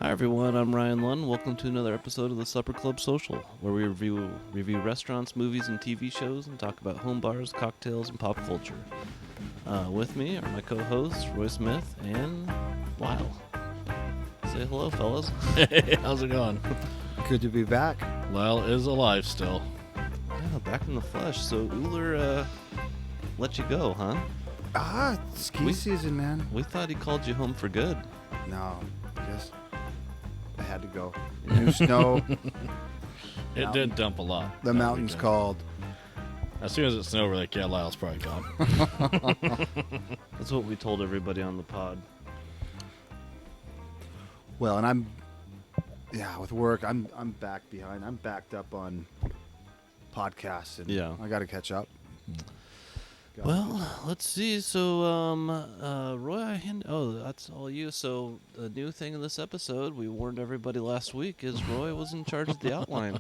Hi everyone, I'm Ryan Lunn. Welcome to another episode of the Supper Club Social, where we review restaurants, movies, and TV shows, and talk about home bars, cocktails, and pop culture. With me are my co-hosts Roy Smith and Lyle. Say hello, fellas. Hey, how's it going? Good to be back. Lyle is alive still. Yeah, back in the flesh. So Uller let you go, huh? Ski season, man. We thought he called you home for good. No, just I had to go. New snow. It did dump a lot. The mountain's called. As soon as it snowed, we're like, yeah, Lyle's probably gone. That's what we told everybody on the pod. Well, and with work, I'm back behind. I'm backed up on podcasts, and Yeah. I got to catch up. Well, let's see. So, Roy, that's all you. So, the new thing in this episode, we warned everybody last week, is Roy was in charge of the outline.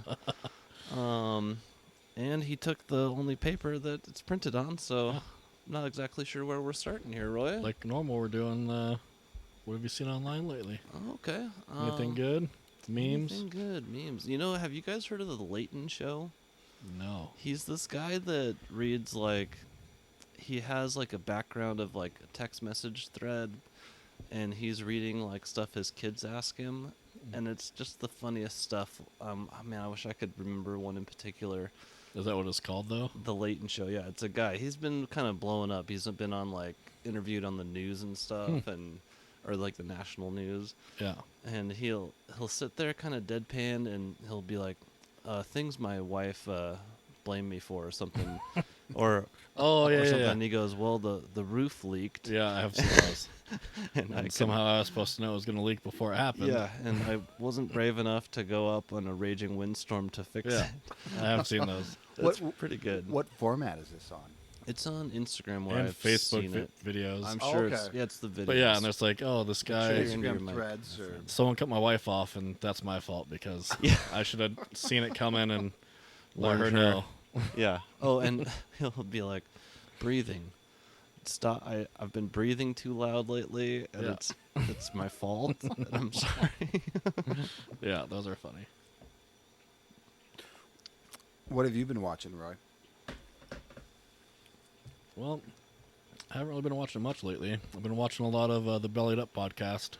And he took the only paper that it's printed on, so I'm not exactly sure where we're starting here, Roy. Like normal, we're doing, what have you seen online lately? Oh, okay. Anything good? Memes? Anything good. Memes. You know, have you guys heard of the Leighton Show? No. He's this guy that reads, like, he has, like, a background of, like, a text message thread, and he's reading, like, stuff his kids ask him, and it's just the funniest stuff. Man, I wish I could remember one in particular. Is that what it's called, though? The Leighton Show, yeah. It's a guy. He's been kind of blowing up. He's been on, like, interviewed on the news and stuff, or, like, the national news. Yeah. And he'll sit there kind of deadpan, and he'll be like, things my wife blamed me for or something. or something. Yeah. And he goes, well, the roof leaked. Yeah, I have seen those. and somehow I was supposed to know it was going to leak before it happened. Yeah, and I wasn't brave enough to go up on a raging windstorm to fix it. I have seen those. That's pretty good. What format is this on? It's on Instagram where And I've Facebook seen it. videos. I'm Oh, sure okay. it's the video. But yeah, and it's like, oh, this Sure guy, you can do your mic. Threads or someone cut my wife off, and that's my fault because I should have seen it coming and let her know. Yeah. Oh, and he'll be like, breathing. Stop! I've been breathing too loud lately, and it's my fault. And I'm sorry. Yeah, those are funny. what have you been watching, Roy? Well, I haven't really been watching much lately. I've been watching a lot of the Bellied Up podcast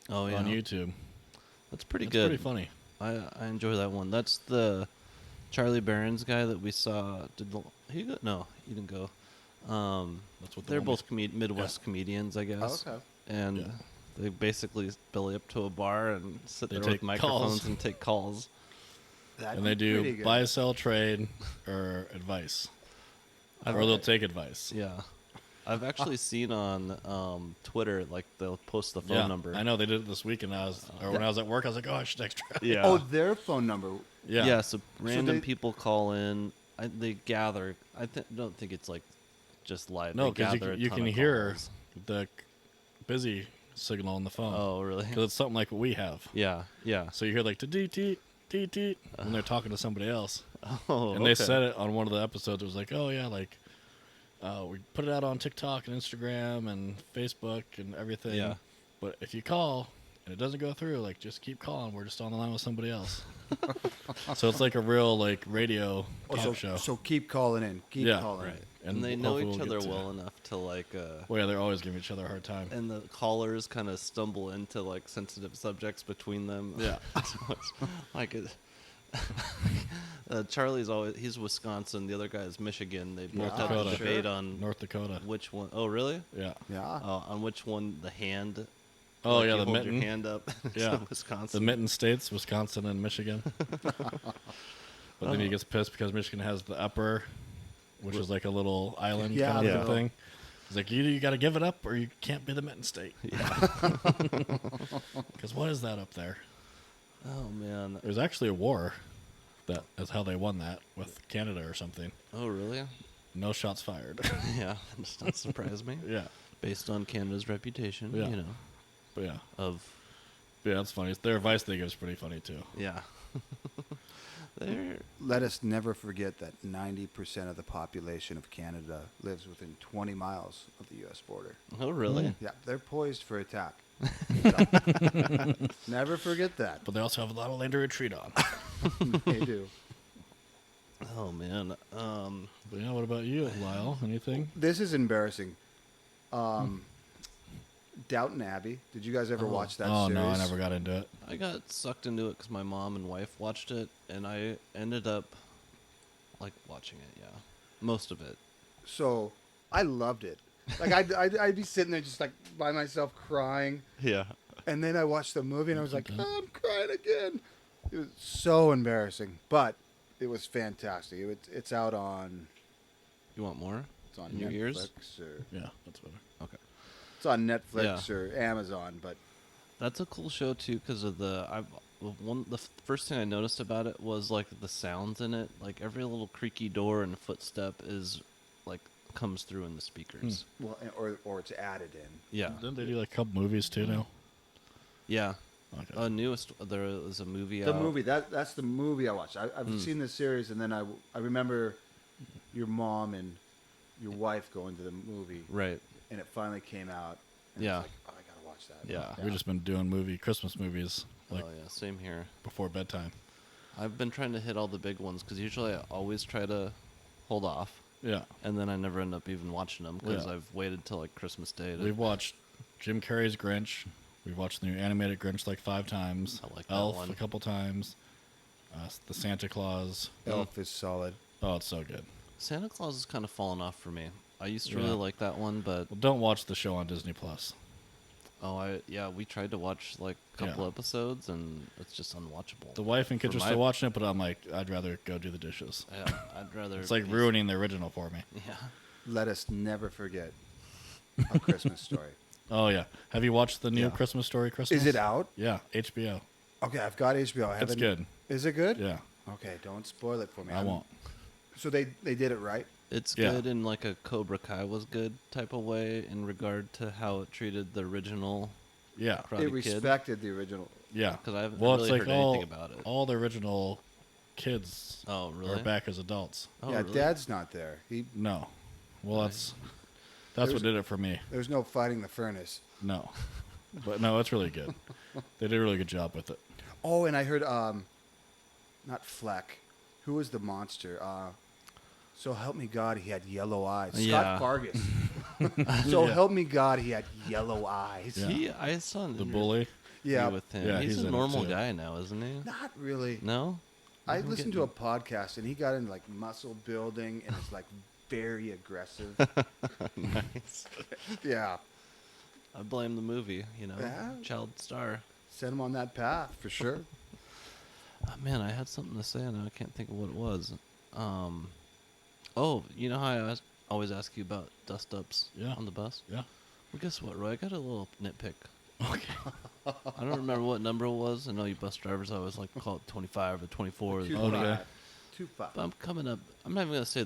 Oh yeah, on YouTube. that's pretty It's good. pretty funny. I enjoy that one. That's the Charlie Barron's guy that we saw. He go? No, he didn't go. That's what They're one both Midwest comedians, I guess. Oh, okay. And they basically belly up to a bar and sit They there take with microphones calls. and take calls. That'd and they be pretty do good. buy, sell, trade, or advice. Or they'll take advice. Yeah. I've actually seen on Twitter, like, they'll post the phone number. I know they did it this week, and when I was at work, I was like, oh, I should text her. Yeah. Oh, their phone number. Yeah, so random they- people call in. They gather. Don't think it's, like, just live. No, because because you can hear the busy signal on the phone. Oh, really? Because it's something like what we have. Yeah, yeah. So you hear like the deet when they're talking to somebody else. Oh, And they said it on one of the episodes. It was like, oh, yeah, like, we put it out on TikTok and Instagram and Facebook and everything. Yeah. But if you call and it doesn't go through, like, just keep calling. We're just on the line with somebody else. So it's like a real, like, radio talk show. So keep calling in. Keep calling Right. in. And they know hopefully each we'll other get to well it. enough to, like... Well, yeah, they're always giving each other a hard time. and the callers kind of stumble into, like, sensitive subjects between them. Yeah. So it's like it... Charlie's he's Wisconsin. The other guy is Michigan. They both have Dakota. a debate on North Dakota. which one. Oh, really? Yeah. Yeah. On which one the hand. Oh, like yeah, you the hold mitten. your hand up. Yeah. Wisconsin. The mitten states, Wisconsin and Michigan. But then he gets pissed because Michigan has the upper, which is like a little island kind of thing. He's like, you got to give it up or you can't be the mitten state. Yeah. Because what is that up there? Oh man. There's actually a war. That is how they won that with Canada or something. Oh really? No shots fired. Yeah. Does not surprise me. Yeah. Based on Canada's reputation, Yeah. you know, But yeah. of That's funny. Their advice they give is pretty funny too. yeah. They're Let us never forget that 90% of the population of Canada lives within 20 miles of the U.S. border. oh really? Mm. Yeah, they're poised for attack. Never forget that. But they also have a lot of land to retreat on. They do. Oh man. But yeah, what about you, Lyle? Anything? This is embarrassing. Downton Abbey. Did you guys ever watch that Oh series? no, I never got into it. I got sucked into it because my mom and wife watched it, and I ended up like watching it. Yeah, most of it. So I loved it. Like I'd be sitting there just like by myself crying, Yeah. and then I watched the movie and I was like, oh, I'm crying again. It was so embarrassing, but it was fantastic. It's out on. You want more? It's on In your Netflix ears? or Yeah, that's better. Okay. it's on Netflix or Amazon, but That's a cool show too because of the first thing I noticed about it was like the sounds in it. Like every little creaky door and footstep is like comes through in the speakers. well, or it's added in. Yeah. Didn't they do like a couple movies too now? Yeah. Okay. Newest there is a movie The out. movie that's the movie I watched. I've seen this series, and then I remember your mom and your wife going to the movie, Right. and it finally came out. And Yeah. I was like, oh, I gotta watch that. Yeah. We've just been doing Christmas movies like Oh yeah, same here. before bedtime. I've been trying to hit all the big ones because usually I always try to hold off, Yeah. and then I never end up even watching them because Yeah. I've waited till like Christmas Day. We've watched Jim Carrey's Grinch. We've watched the new animated Grinch like 5 times. I like that Elf one. a couple times. The Santa Claus. Elf is solid. Oh, it's so good. Santa Claus has kind of fallen off for me. I used to really like that one, but Well, don't watch the show on Disney Plus. we tried to watch like a couple episodes and it's just unwatchable. The wife and kids For are my- still watching it, but I'm like, I'd rather go do the dishes. Yeah, I'd rather. It's like be- ruining the original for me. Yeah. Let us never forget A Christmas Story. Oh yeah. Have you watched the new Yeah. Christmas Story Christmas? Is it out? Yeah, HBO. Okay, I've got HBO. I It's haven't. good. Is it good? Yeah, Okay, don't spoil it for me. I won't. So they did it right. It's Yeah. good in like a Cobra Kai was good type of way in regard to how it treated the original Yeah, Karate It Kid. respected the original. yeah. Because I haven't Well, really it's like heard all anything about it. all the original kids Oh, really? are back as adults. Oh, yeah, really? Dad's not there. No, well that's There's- what did it for me. There's no fighting the furnace. No, but no, it's really good. They did a really good job with it. Oh, and I heard not Fleck. Who was the monster? So help me God, he had yellow eyes. Yeah. Scott Fargus. So Yeah. help me God, he had yellow eyes. Yeah. I saw an The interview bully. Yeah. with him. Yeah, he's he's a in it, normal too. guy now, isn't he? Not really. No. I I'm listened to a podcast and he got into like muscle building and it's like very aggressive. Nice. Yeah. I blame the movie. Yeah. Child star. Send him on that path for sure. Man, I had something to say and I can't think of what it was. Oh, you know how I always ask you about dust ups Yeah. on the bus? Yeah. Well, guess what, Roy? I got a little nitpick. Okay. I don't remember what number it was. I know you bus drivers always like to call it 25 or 24. Two Okay. five. 2-5. But I'm coming up. I'm not even going to say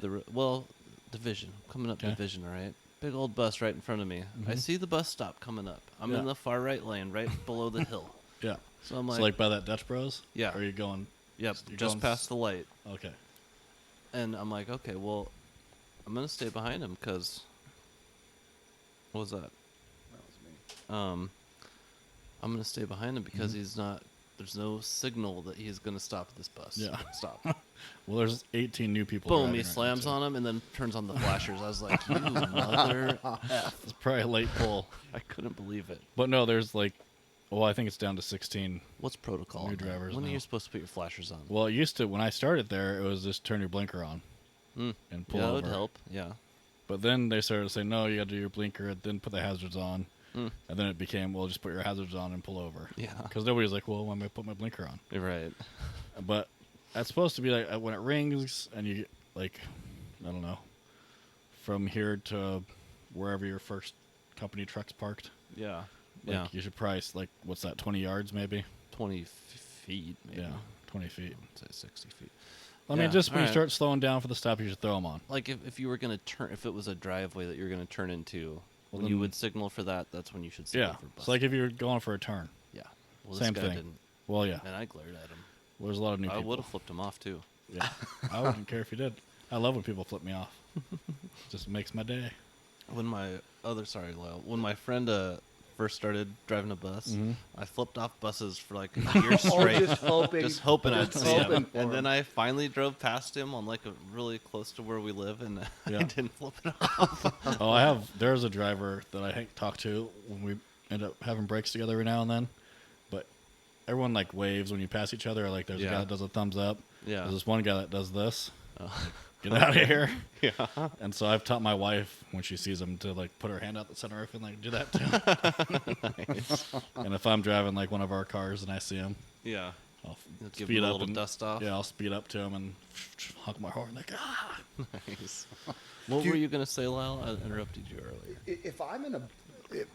division. I'm coming up Okay. division, all right? Big old bus right in front of me. I see the bus stop coming up. I'm in Yeah. the far right lane, right below the hill. Yeah. So I'm like, So like by that Dutch Bros. Yeah. Or are you going? yep, you're just going past the light. Okay. And I'm like, okay, well, I'm going to stay behind him because, what was that? That was me. I'm going to stay behind him because he's not, there's no signal that he's going to stop this bus. Yeah. Stop. Well, there's 18 new people. Boom, driving he right now, slams too. on him and then turns on the flashers. I was like, you mother F. It's probably a late pull. I couldn't believe it. But no, there's like, well, I think it's down to 16. What's protocol? New on that? drivers When are now. you supposed to put your flashers on? Well, it used to, when I started there, it was just turn your blinker on Mm. and pull Yeah, that over. would help. Yeah. But then they started to say, no, you got to do your blinker, then put the hazards on. Mm. And then it became, well, just put your hazards on and pull over. Yeah. Because nobody's like, well, why am I put my blinker on? You're right. But that's supposed to be like when it rings and you get like, I don't know, from here to wherever your first company truck's parked. Yeah. Like Yeah. you should price like, what's that, 20 yards maybe? 20 feet, maybe. Yeah, 20 feet. I'd say 60 feet. I Yeah, mean, just when you alright. start slowing down for the stop, you should throw them on. Like if you were going to turn, if it was a driveway that you were going to turn into, Well, when you then- would signal for that, that's when you should signal Yeah. for bus. It's like if you're going for a turn. yeah. Well, Same this guy thing. didn't. Well, yeah. And I glared at him. Well, there's a lot of new I people. would have flipped him off too. Yeah. I wouldn't care if you did. I love when people flip me off. Just makes my day. When my Lyle, when my friend first started driving a bus. Mm-hmm. I flipped off buses for like a year straight, just hoping I'd see him. for And then him. I finally drove past him on like a really close to where we live, and I Yeah. didn't flip it off. Oh, there's a driver that I talk to when we end up having breaks together every now and then. But everyone like waves when you pass each other. Or, like there's a guy that does a thumbs up. Yeah. There's this one guy that does this. Oh. Get out of here. Yeah. And so I've taught my wife when she sees him to like put her hand out the sunroof and like do that too. Nice. And if I'm driving like one of our cars and I see him, Yeah. I'll Give speed him a up little and dust off. yeah, I'll speed up to him and honk my horn like ah. Nice. What were you gonna say, Lyle? I interrupted you earlier.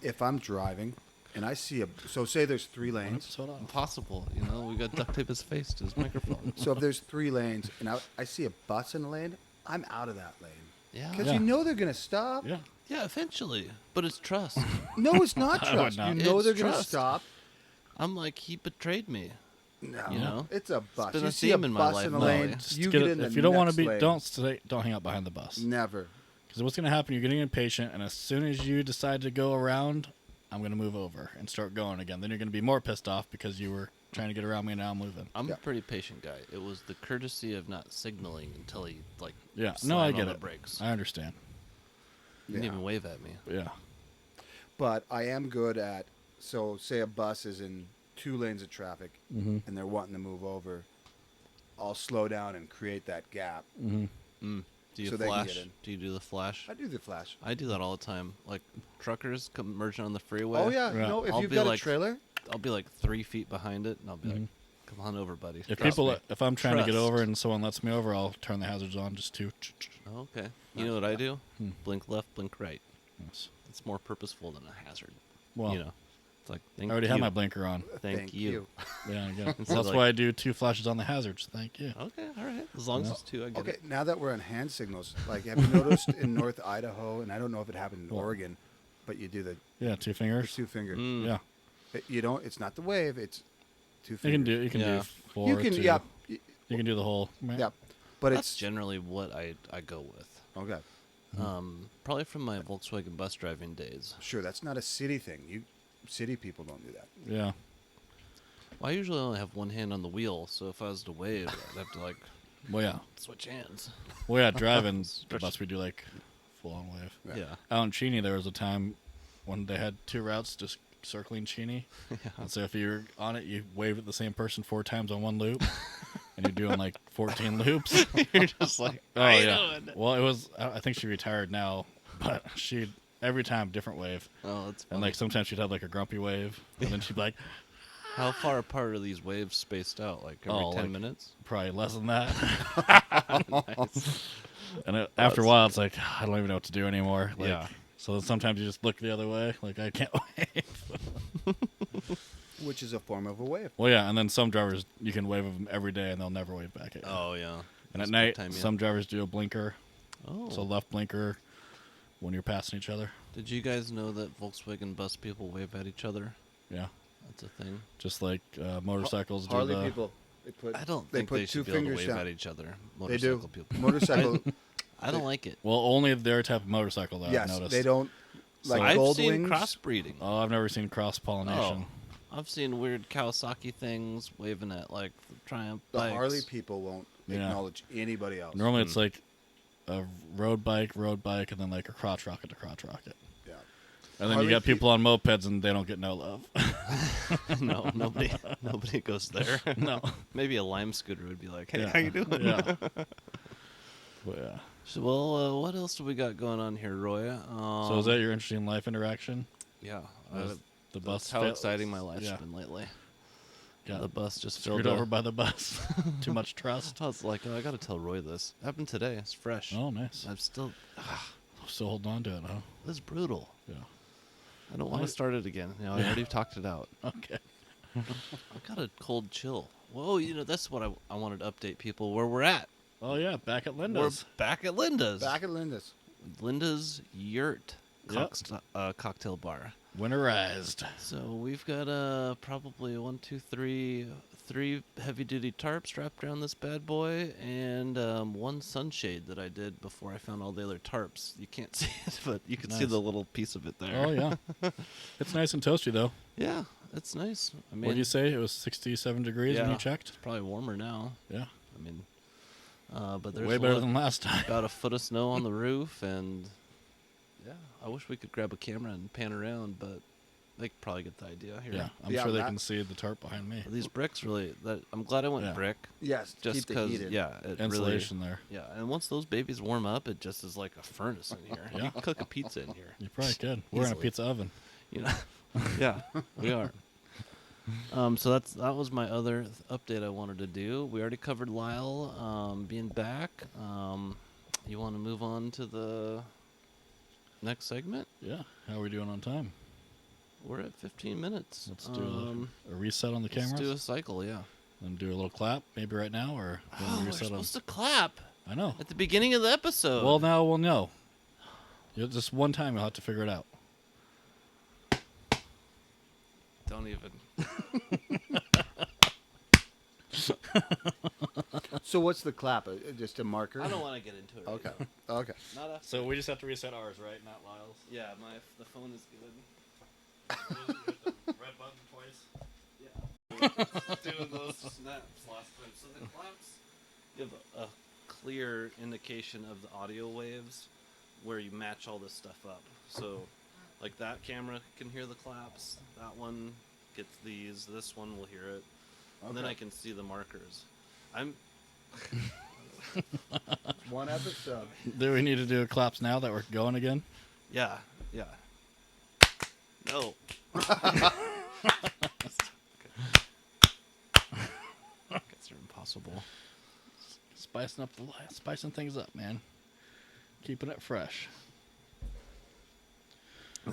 If I'm driving and I see so say there's 3 lanes. So on. Impossible. You know, we got duct tape his face to his microphone. So if there's 3 lanes and I see a bus in a lane, I'm out of that lane. Yeah. Because Yeah. you know they're gonna stop. Yeah. Yeah, eventually. But it's trust. No, it's not I would trust. not. You know It's they're gonna trust. stop. I'm like, he betrayed me. No, You know? it's a bus. been You a see a theme in my bus life, in a no. lane, Just you get get it- in the if you don't want to next be, lane. don't hang out behind the bus. Never. Because what's going to happen? You're getting impatient, and as soon as you decide to go around, I'm going to move over and start going again. Then you're going to be more pissed off because you were trying to get around me, and now I'm moving. I'm Yeah. a pretty patient guy. It was the courtesy of not signaling until he like Yeah, no, slammed I on get the it. brakes. I understand. He didn't Yeah. even wave at me. Yeah. But I am good at, so say a bus is in 2 lanes of traffic Mm-hmm. and they're wanting to move over, I'll slow down and create that gap. Mm-hmm. Do you So they can flash? get in. Do you do the flash? I do the flash. I do that all the time. Like truckers come merging on the freeway. Oh, yeah. Yeah. No, if I'll you've be got like- a trailer, I'll be like 3 feet behind it, and I'll be like, "Come on over, buddy." If Trust me. if I'm trying to get Trust. over and someone lets me over, I'll turn the hazards on just to. Oh, okay. You know what I do? Hmm. Blink left, blink right. Yes. It's more purposeful than a hazard. Well, You know, it's like I already have you. my blinker on. Thank you. Yeah, I get it. Instead That's of why I do 2 flashes on the hazards. Thank you. Okay, all right. As long as it's 2, I get Okay, it. now that we're on hand signals, like have you noticed in North Idaho, and I don't know if it happened in What? Oregon, but you do the Yeah, 2 fingers. 2 finger. Mm. Yeah, You don't. It's not the wave. It's 2 you fingers. can do. You can Yeah. do 4. You can. 2. Yeah. You can do the whole. Yeah. But That's it's generally what I go with. okay. Probably from my Volkswagen bus driving days. Sure, that's not a city thing. City people don't do that. Yeah. Well, I usually only have one hand on the wheel, so if I was to wave, I'd have to like Well, yeah. switch hands. Well, yeah. Driving the bus, we do like full on wave. Yeah. Yeah. Out in Cheney, there was a time when they had 2 routes just circling Cheney. And so if you're on it, you wave at the same person 4 times on one loop, and you're doing like 14 loops. You're just like, Oh how you yeah. doing? Well, it was. I think she retired now, but she every time different wave, Oh, that's and funny. like sometimes she'd have like a grumpy wave, and then she'd be like How far apart are these waves spaced out? Like every 10 like- minutes? probably less than that. Nice. And after a while, it's like I don't even know what to do anymore. Like, Yeah. So then sometimes you just look the other way, like I can't wave. Which is a form of a wave. Well, yeah, and then some drivers you can wave at them every day, and they'll never wave back at you. Oh, yeah. And That's at night, good time, yeah. some drivers do a blinker, Oh. so left blinker when you're passing each other. Did you guys know that Volkswagen bus people wave at each other? Yeah, That's a thing. just like motorcycles do Harley the. people. They put. I don't they think put they 2 should be able to fingers wave down. at each other. They do. Motorcycle people. Motorcycle. I don't like it. Well, only their type of motorcycle that I've yes, noticed. they don't. Like I've gold seen wings. crossbreeding. Oh, I've never seen cross pollination. Oh, I've seen weird Kawasaki things waving at like Triumph The bikes. Harley people won't Yeah. acknowledge anybody else. Normally, it's like a road bike, and then like a crotch rocket to crotch rocket. Yeah. And then Harley you got people on mopeds, and they don't get no love. No, nobody goes there. No. Maybe a lime scooter would be like, "Hey, Yeah. how you doing?" Yeah. But yeah. So, well, what else do we got going on here, Roy? So is that your interesting life interaction? Yeah, Was the bus? that's how fail- exciting my life's Yeah. been lately. Got The bus just filled screwed over up. by the bus. Too much trust. I was like, oh, I got to tell Roy this. Happened today. It's fresh. Oh, nice. I'm still. Still holding on to it, huh? It's brutal. Yeah. I don't want to start it again. I already talked it out. Okay. I got a cold chill. Whoa, that's what I wanted to update people where we're at. Oh yeah, back at Linda's. We're back at Linda's. Back at Linda's. Linda's Yurt Yep. cocktail bar. Winterized. So we've got probably 3 heavy-duty tarps wrapped around this bad boy, and 1 sunshade that I did before I found all the other tarps. You can't see it, but you can see the little piece of it there. Oh, yeah. It's nice and toasty, though. Yeah, it's nice. I mean, what did you say? It was 67 degrees when you checked? It's probably warmer now. Yeah. I mean, but there's way better than last time. About a foot of snow on the roof, and yeah, I wish we could grab a camera and pan around, but they could probably get the idea here. Yeah, I'm sure they can see the tarp behind me. These bricks really. I'm glad I went brick. Yes, just because. Yeah, insulation there. Yeah, and once those babies warm up, it just is like a furnace in here. You can cook a pizza in here. You probably could. We're in a pizza oven. You know. Yeah, we are. So that was my other update I wanted to do. We already covered Lyle being back. You want to move on to the next segment? Yeah. How are we doing on time? We're at 15 minutes. Let's do a reset on the cameras. Let's do a cycle, yeah. And do a little clap, maybe right now, or we're supposed to clap. I know. At the beginning of the episode. Well, now we'll know. Just one time you'll have to figure it out. Don't even. So what's the clap? Just a marker? I don't want to get into it. Okay. Right now. Okay. So we just have to reset ours, right? Not Lyle's. Yeah, the phone is good. Red button twice. Yeah. Doing those snaps last time. So the claps give a clear indication of the audio waves where you match all this stuff up. So, like that camera can hear the claps. That one gets these. This one will hear it. And then I can see the markers. One episode. Do we need to do claps now that we're going again? Yeah. No. Guess they're impossible. Spicing things up, man. Keeping it fresh.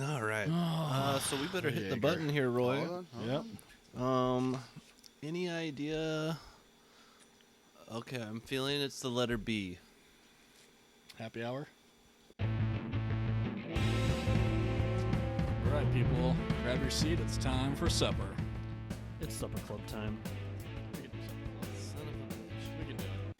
All right. So we better hit the button here, Roy. Hold on. Yep. Any idea? Okay, I'm feeling it's the letter B. Happy hour. All right, people, grab your seat. It's time for supper. It's supper club time. We can do Son of a bitch. We can do it.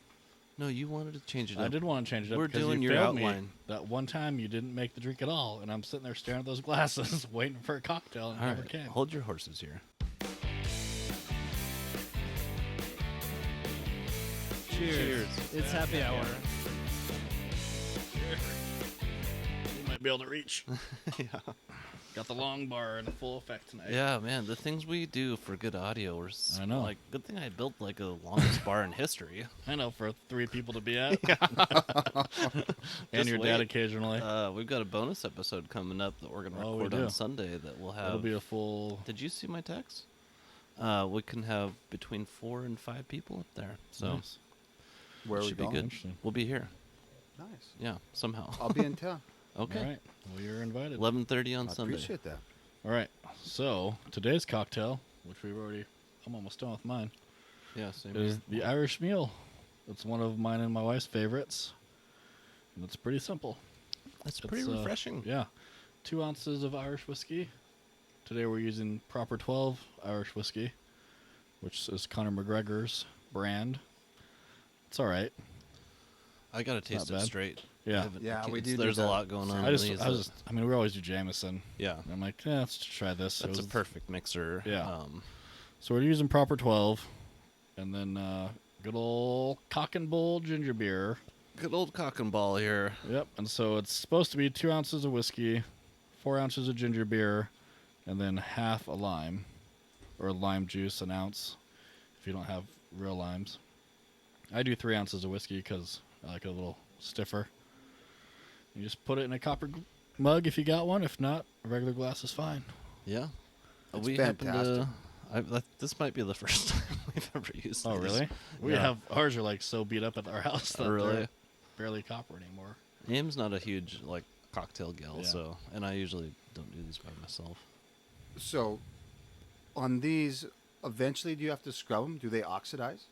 No, you wanted to change it up. I did want to change it up. We're because doing you your failed outline. Me that one time you didn't make the drink at all, and I'm sitting there staring at those glasses, waiting for a cocktail, and it never came. Hold your horses here. Cheers. It's happy hour. You might be able to reach. Yeah. Got the long bar in full effect tonight. Yeah, man, the things we do for good audio I know. Like, good thing I built like a longest bar in history. I know, for 3 people to be at. And Just your wait. dad occasionally. We've got a bonus episode coming up that we're going to Oh, we record do. on Sunday that we'll have. It'll be a full... Did you see my text? We can have between 4 and 5 people up there. So Nice. Where are we should be going? good. Interesting. We'll be here. Nice. Yeah, somehow. I'll be in town. Okay. All right. Well, you're invited. 11:30 on I Sunday. appreciate that. All right. So, today's cocktail, which I'm almost done with mine, Yeah, same is here. the Irish Mule. It's one of mine and my wife's favorites. And it's pretty simple. That's pretty It's, refreshing. Yeah. 2 ounces of Irish whiskey. Today we're using Proper 12 Irish whiskey, which is Conor McGregor's brand. It's all right. I gotta taste Not it bad. straight. Yeah, we do. There's do a that. lot going on. I These, mean, we always do Jameson. yeah, And I'm like, let's try this. that's a perfect mixer. Yeah. So we're using Proper 12, and then good old Cock and Bull ginger beer. Good old cock and ball here. Yep. And so it's supposed to be 2 ounces of whiskey, 4 ounces of ginger beer, and then half a lime, or lime juice, an ounce, if you don't have real limes. I do 3 ounces of whiskey because I like it a little stiffer. You just put it in a copper mug if you got one. If not, a regular glass is fine. Yeah. It's we fantastic. happen to. This might be the first time we've ever used. Oh, these. really? We Yeah. have ours are like so beat up at our house that Really? they're barely copper anymore. Aim's not a huge like cocktail gal, Yeah. so and I usually don't do these by myself. So, on these, eventually, do you have to scrub them? Do they oxidize?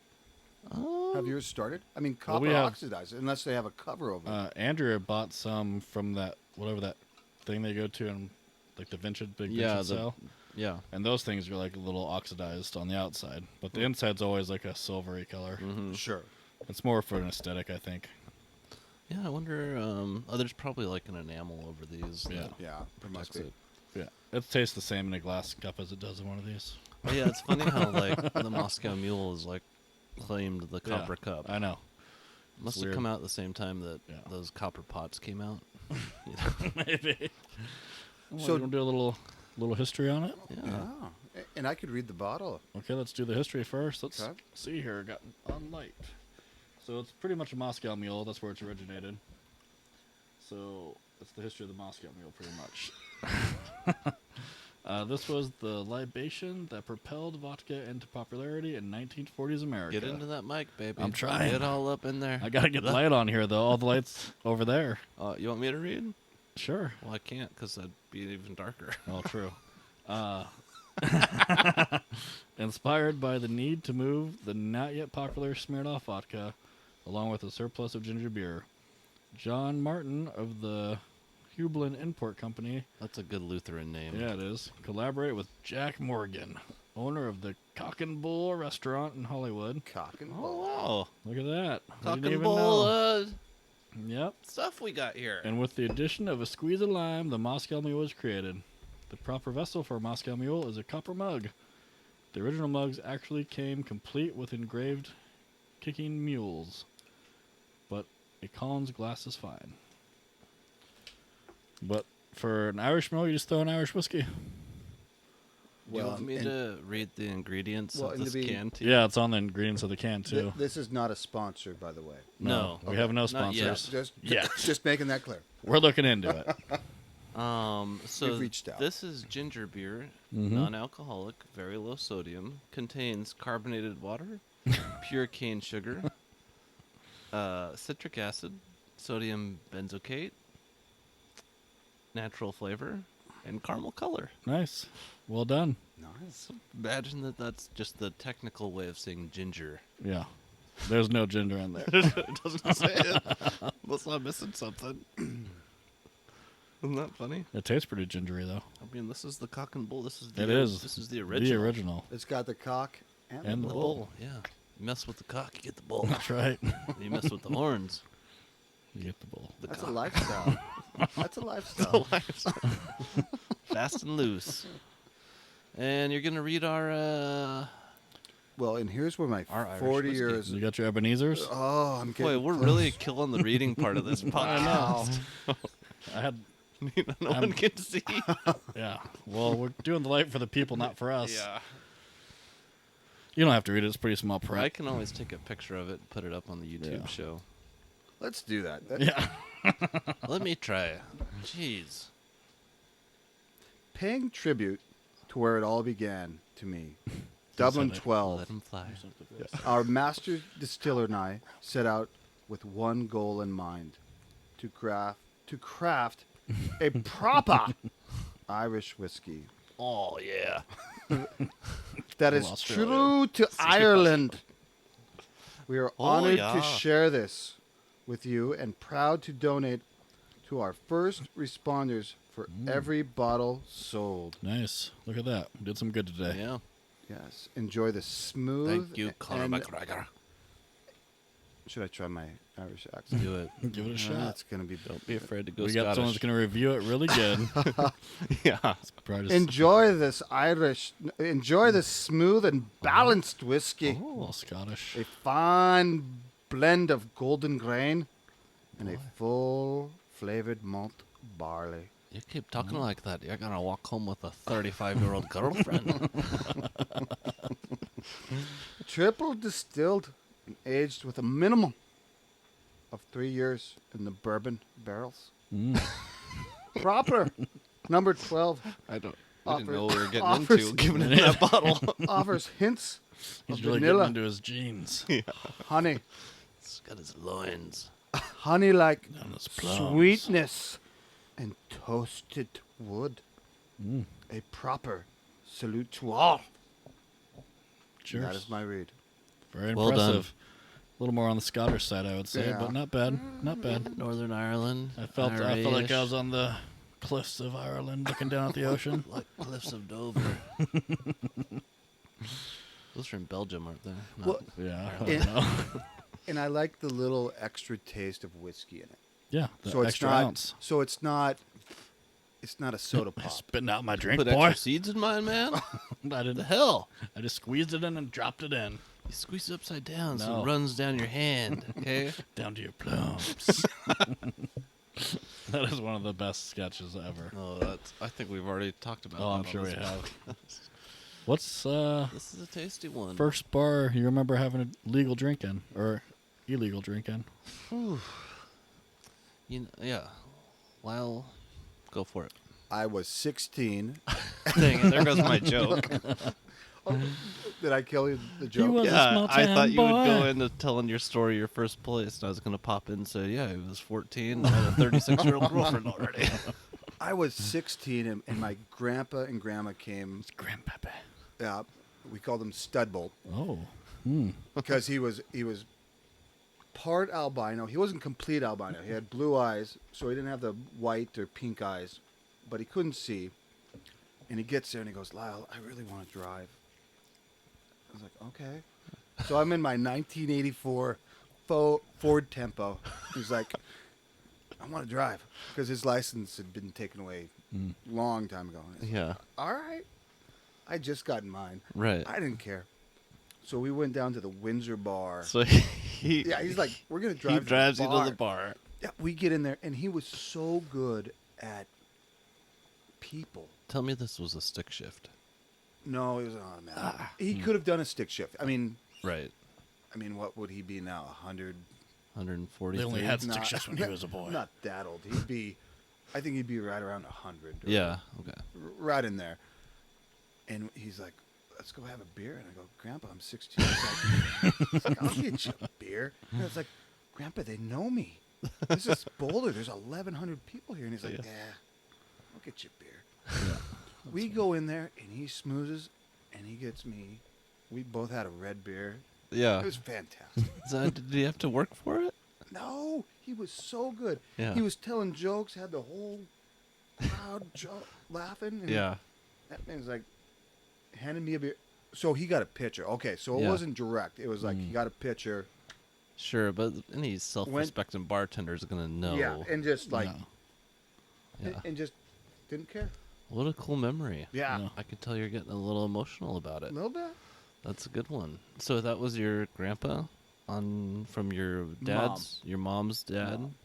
Have yours started? I mean, copper we have- oxidizes unless they have a cover over it. Andrea bought some from that whatever that thing they go to and like the vintage big Yeah, vintage style. Yeah. And those things are like a little oxidized on the outside, but the inside's always like a silvery color. Mm-hmm. Sure. It's more for an aesthetic, I think. Yeah, I wonder. There's probably like an enamel over these. Yeah. that Yeah, there must protects be. it. Yeah, it tastes the same in a glass cup as it does in one of these. Oh yeah, it's funny how like the Moscow Mule is like claimed the Yeah, copper cup. I know. Must have weird. come out at the same time that Yeah. those copper pots came out. You know? Maybe. So, So- you want to do a little history on it? Yeah. Oh. And I could read the bottle. Okay, let's do the history first. Let's Okay. see here. Got on light. So it's pretty much a Moscow Mule. That's where it's originated. So that's the history of the Moscow Mule, pretty much. This was the libation that propelled vodka into popularity in 1940s America. Get into that mic, baby. I'm trying. Get all up in there. I gotta get the light on here, though. All the lights over there. You want me to read? Sure. Well, I can't because that'd be even darker. Oh, true. Inspired by the need to move the not yet popular Smirnoff vodka, along with a surplus of ginger beer, John Martin of the Hublin Import Company, That's a good Lutheran name. yeah, it is, collaborated with Jack Morgan, owner of the Cock and Bull restaurant in Hollywood. Cock and Oh bull. wow. Look at that. I Cock didn't and even bull know. Yep. stuff we got here. And with the addition of a squeeze of lime, the Moscow Mule was created. The proper vessel for a Moscow Mule is a copper mug. The original mugs actually came complete with engraved kicking mules, but a Collins glass is fine. But for an Irish Mule, you just throw an Irish whiskey. Do you want me and to read the ingredients Well, of and to this be- can too? Yeah, it's on the ingredients of the can too. this is not a sponsor, by the way. No. we have no Not yet. sponsors. Just, Yes. just making that clear. We're looking into it. So We've reached out. this is ginger beer, Mhm. non-alcoholic, very low sodium, contains carbonated water, pure cane sugar, citric acid, sodium benzoate, natural flavor, and caramel color. Nice. Well done. Nice. Imagine that that's just the technical way of saying ginger. Yeah. There's no ginger in there. It doesn't say it. Unless I'm missing something. Isn't that funny? It tastes pretty gingery though. I mean, this is the cock and bull. This is the It is. This is the original. The original. It's got the cock and, And the The bull. bull. Yeah. You mess with the cock, you get the bull. That's right. You mess with the horns, You get the bull. the That's cock. a lifestyle. That's a lifestyle. Fast and loose. And you're gonna read our. Well, and here's where my Our Irish 40 whiskey. years. You got your Ebenezer's? Oh, I'm getting. Boy, we're really killing the reading part of this podcast. I had, No one can see. yeah. Well, we're doing the light for the people, not for us. Yeah. You don't have to read it. It's pretty small I print. can always take a picture of it and put it up on the YouTube Yeah. show. Let's do that. Yeah. Let me try. Jeez. Paying tribute to where it all began to me. Dublin Let 12. Let him fly. Our master distiller and I set out with one goal in mind: to craft a proper Irish whiskey Oh yeah. that is Australia. true to Ireland. We are Oh, honored yeah. to share this with you and proud to donate to our first responders for every bottle sold. Nice. Look at that. Did some good today. Yeah. Yes, enjoy the smooth. Thank you, Conor and- McGregor. Should I try my Irish accent? Do it. Give it a shot. That's gonna be. Don't be afraid to go We got someone that's Scottish. going to review it really good. Yeah. Probably just Enjoy this Irish. Enjoy this smooth and balanced whiskey. a little Scottish. A fine blend of golden grain and a full flavored malt barley. You keep talking like that, you're gonna walk home with a 35-year-old girlfriend. Triple distilled and aged with a minimum of 3 years in the bourbon barrels. Proper. Number 12 I didn't Offer- know what we were getting offers- into giving it that bottle. offers hints He's of really vanilla, getting into his jeans. honey, It's got his loins. honey-like And his plums. sweetness, and toasted wood. Mm. A proper salute to all. Cheers. That is my read. Very Well done. impressive. A little more on the Scottish side, I would say, Yeah. but not bad. Not bad. Northern Ireland. I felt like I was Irish. on the cliffs of Ireland looking down at the ocean. Like cliffs of Dover. Those are in Belgium, aren't they? No. Well, Yeah, I Yeah. don't know. and I like the little extra taste of whiskey in it. Yeah, the So it's extra not. ounce. So it's not a soda pop. Spitting out my drink, Put boy. extra seeds in mine, man. I The didn't. hell? I just squeezed it in and dropped it in. You squeeze it upside down so No. it runs down your hand. Okay. Down to your plums. That is one of the best sketches ever. Oh, that's. I think we've already talked about. Oh, that I'm on sure we this have. What's This is a tasty one. first bar you remember having a legal drink in or illegal drink in? Yeah. Lyle, go for it. I was 16. Dang it! There goes my joke. Oh, did I kill you the joke? was- a Yeah, small I town thought you would go boy. into telling your story your first place, and I was going to pop in and say, yeah, he was 14 and had a 36-year-old girlfriend already. I was 16, and my grandpa and grandma came. Grandpappy. We called him Studbolt Oh. because he was part albino. He wasn't complete albino. He had blue eyes, so he didn't have the white or pink eyes, but he couldn't see. And he gets there and he goes, Lyle, I really want to drive. I was like, okay. So I'm in my 1984 Ford Tempo. He's like, I want to drive because his license had been taken away a long time ago. And I said, Yeah, all right. I just got mine. right. I didn't care. So we went down to the Windsor bar. So he Yeah, he's like, we're going to drive he drives to you the bar. to the bar. Yeah, we get in there, and he was so good at people. Tell me this was a stick shift. No, he was an automatic. He could have done a stick shift. I mean, Right. what would he be now? 100? 140. They only had stick Not- shifts when he was a boy. Not that old. I think he'd be right around 100. or Yeah. Okay. right in there. And he's like, let's go have a beer. And I go, Grandpa, I'm 16. He's like, I'll get you a beer. And it's like, Grandpa, they know me. This is Boulder. There's 1,100 people here. And he's like, yeah, I'll get you a beer. We go in there, and he smoozes, and he gets me. We both had a red beer. Yeah. It was fantastic. Did he have to work for it? No, he was so good. Yeah. He was telling jokes, had the whole crowd laughing. And Yeah. that man's like, handed me a beer. So he got a pitcher. Okay, so it Yeah. wasn't direct. It was like he got a pitcher. Sure, but any self-respecting bartender is gonna know. Yeah, and just like, No. Yeah. and just didn't care. What a cool memory. Yeah, No. I could tell you're getting a little emotional about a it. little bit. That's a good one. So that was your grandpa from your dad's, your mom's dad? Mom.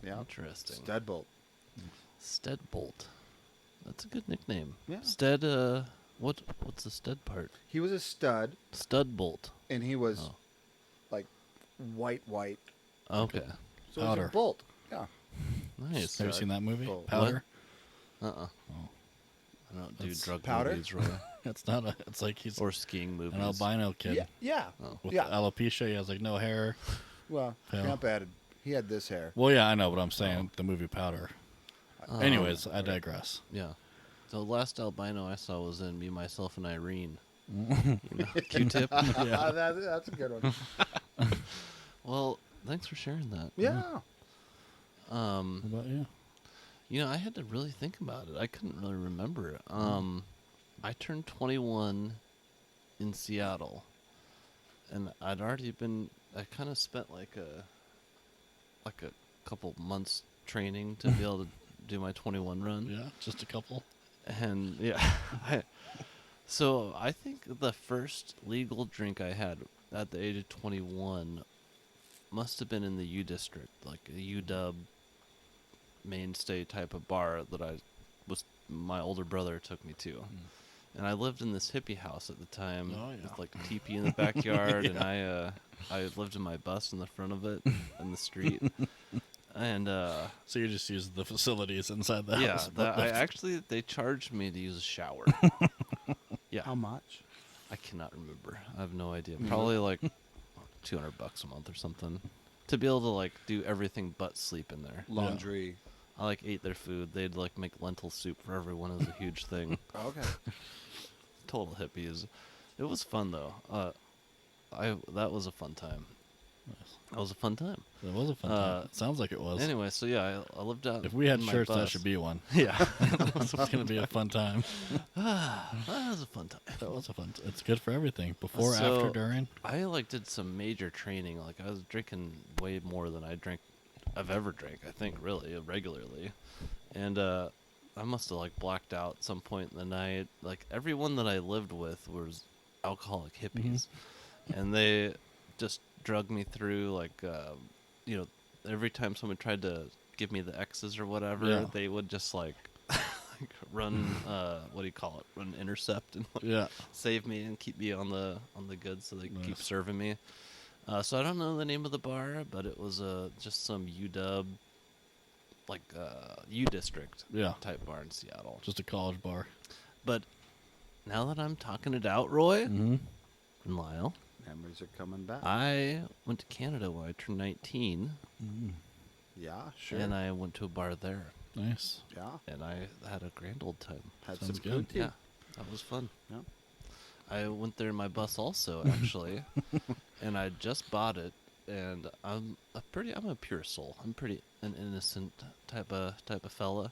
Yeah, Interesting. Studbolt. Steadbolt. That's a good nickname. Yeah. Stead, what's the stud part? He was a stud, Studbolt. and he was Oh. like white. Okay. So it was Powder. a bolt. Yeah. Nice. Have you seen that movie? What? Powder? Uh-uh. Oh. I don't do That's drug powder? movies, really. It's not a. It's like he's Or skiing movies. an albino kid Yeah. Yeah. Oh. with Yeah. alopecia. He has like no hair. Well, Yeah. Grandpa he had this hair. Well, yeah, I know, but I'm saying the movie Powder. Oh. Anyways, I digress. Yeah. The last albino I saw was in Me, Myself, and Irene. You know, Q-tip. Yeah. That's a good one. Well, thanks for sharing that. Yeah. What about you? You know, I had to really think about it. I couldn't really remember it. I turned 21 in Seattle, and I'd already been. I kind of spent like a couple months training to be able to do my 21 run. Yeah, just a couple. And yeah, so I think the first legal drink I had at the age of 21 must have been in the U District, like a UW mainstay type of bar that my older brother took me to. And I lived in this hippie house at the time Oh, yeah. with like a teepee in the backyard, and I lived in my bus in the front of it in the street. And So you just use the facilities inside the yeah, house. they charged me to use a shower. Yeah, How much? I cannot remember. I have no idea. Probably like $200 a month or something to be able to like do everything but sleep in there. Laundry. I like ate their food. They'd like make lentil soup for everyone. It was a huge thing. Okay. Total hippies. It was fun though. That was a fun time. That was a fun time. That was a fun time. Sounds like it was. Anyway, so yeah, I lived out. If we had in my shirts, that bus. should be one. Yeah, It's going to be a fun time. that was a fun time. That was a fun time. It's good for everything. Before, So, after, during. I did some major training. Like I was drinking way more than I've ever drank. I think really regularly, and I must have blacked out at some point in the night. Like everyone that I lived with was alcoholic hippies, and they just drug me through. Every time someone tried to give me the X's or whatever, they would just run run intercept and save me and keep me on the goods so they could keep serving me. So I don't know the name of the bar, but it was just some UW U District type bar in Seattle. Just a college bar. But now that I'm talking it out, Roy and Lyle, Memories are coming back. I went to Canada when I turned 19. Yeah, sure. And I went to a bar there. Nice. Yeah. And I had a grand old time. Had Sounds some good. food too. Yeah, that was fun. Yeah. I went there in my bus also, actually, and I just bought it. And I'm a pure soul. I'm an innocent type of fella.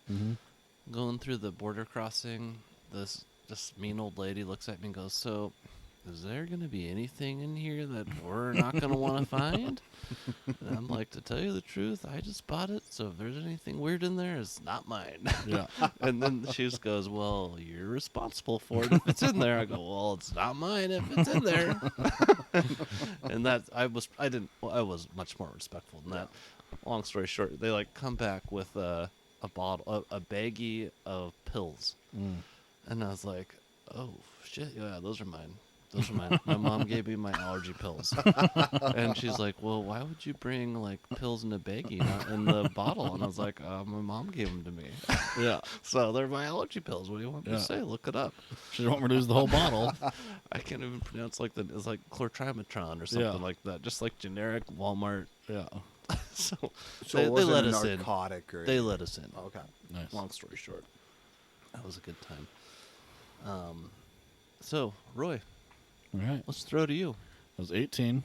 Going through the border crossing, this mean old lady looks at me and goes, "So, is there going to be anything in here that we're not going to want to find?" And I'm like, "To tell you the truth, I just bought it, so if there's anything weird in there, it's not mine." Yeah. And then she just goes, "Well, you're responsible for it if it's in there." I go, "Well, it's not mine if it's in there." And I was much more respectful than that. Long story short, they come back with a baggie of pills. And I was like, "Oh shit, yeah, those are mine. Those are mine. My mom gave me my allergy pills." And she's like, "Well, why would you bring pills in a baggie, not in the bottle?" And I was like, "My mom gave them to me." Yeah. So they're my allergy pills. What do you want me to say? Look it up. She didn't want me to lose the whole bottle. I can't even pronounce it's like chlortrimetron or something like that. Just like generic Walmart. Yeah. So So they it wasn't let a us in. narcotic or They let us in. Okay. Nice. Long story short, that was a good time. So Roy, All right. let's throw to you. I was 18.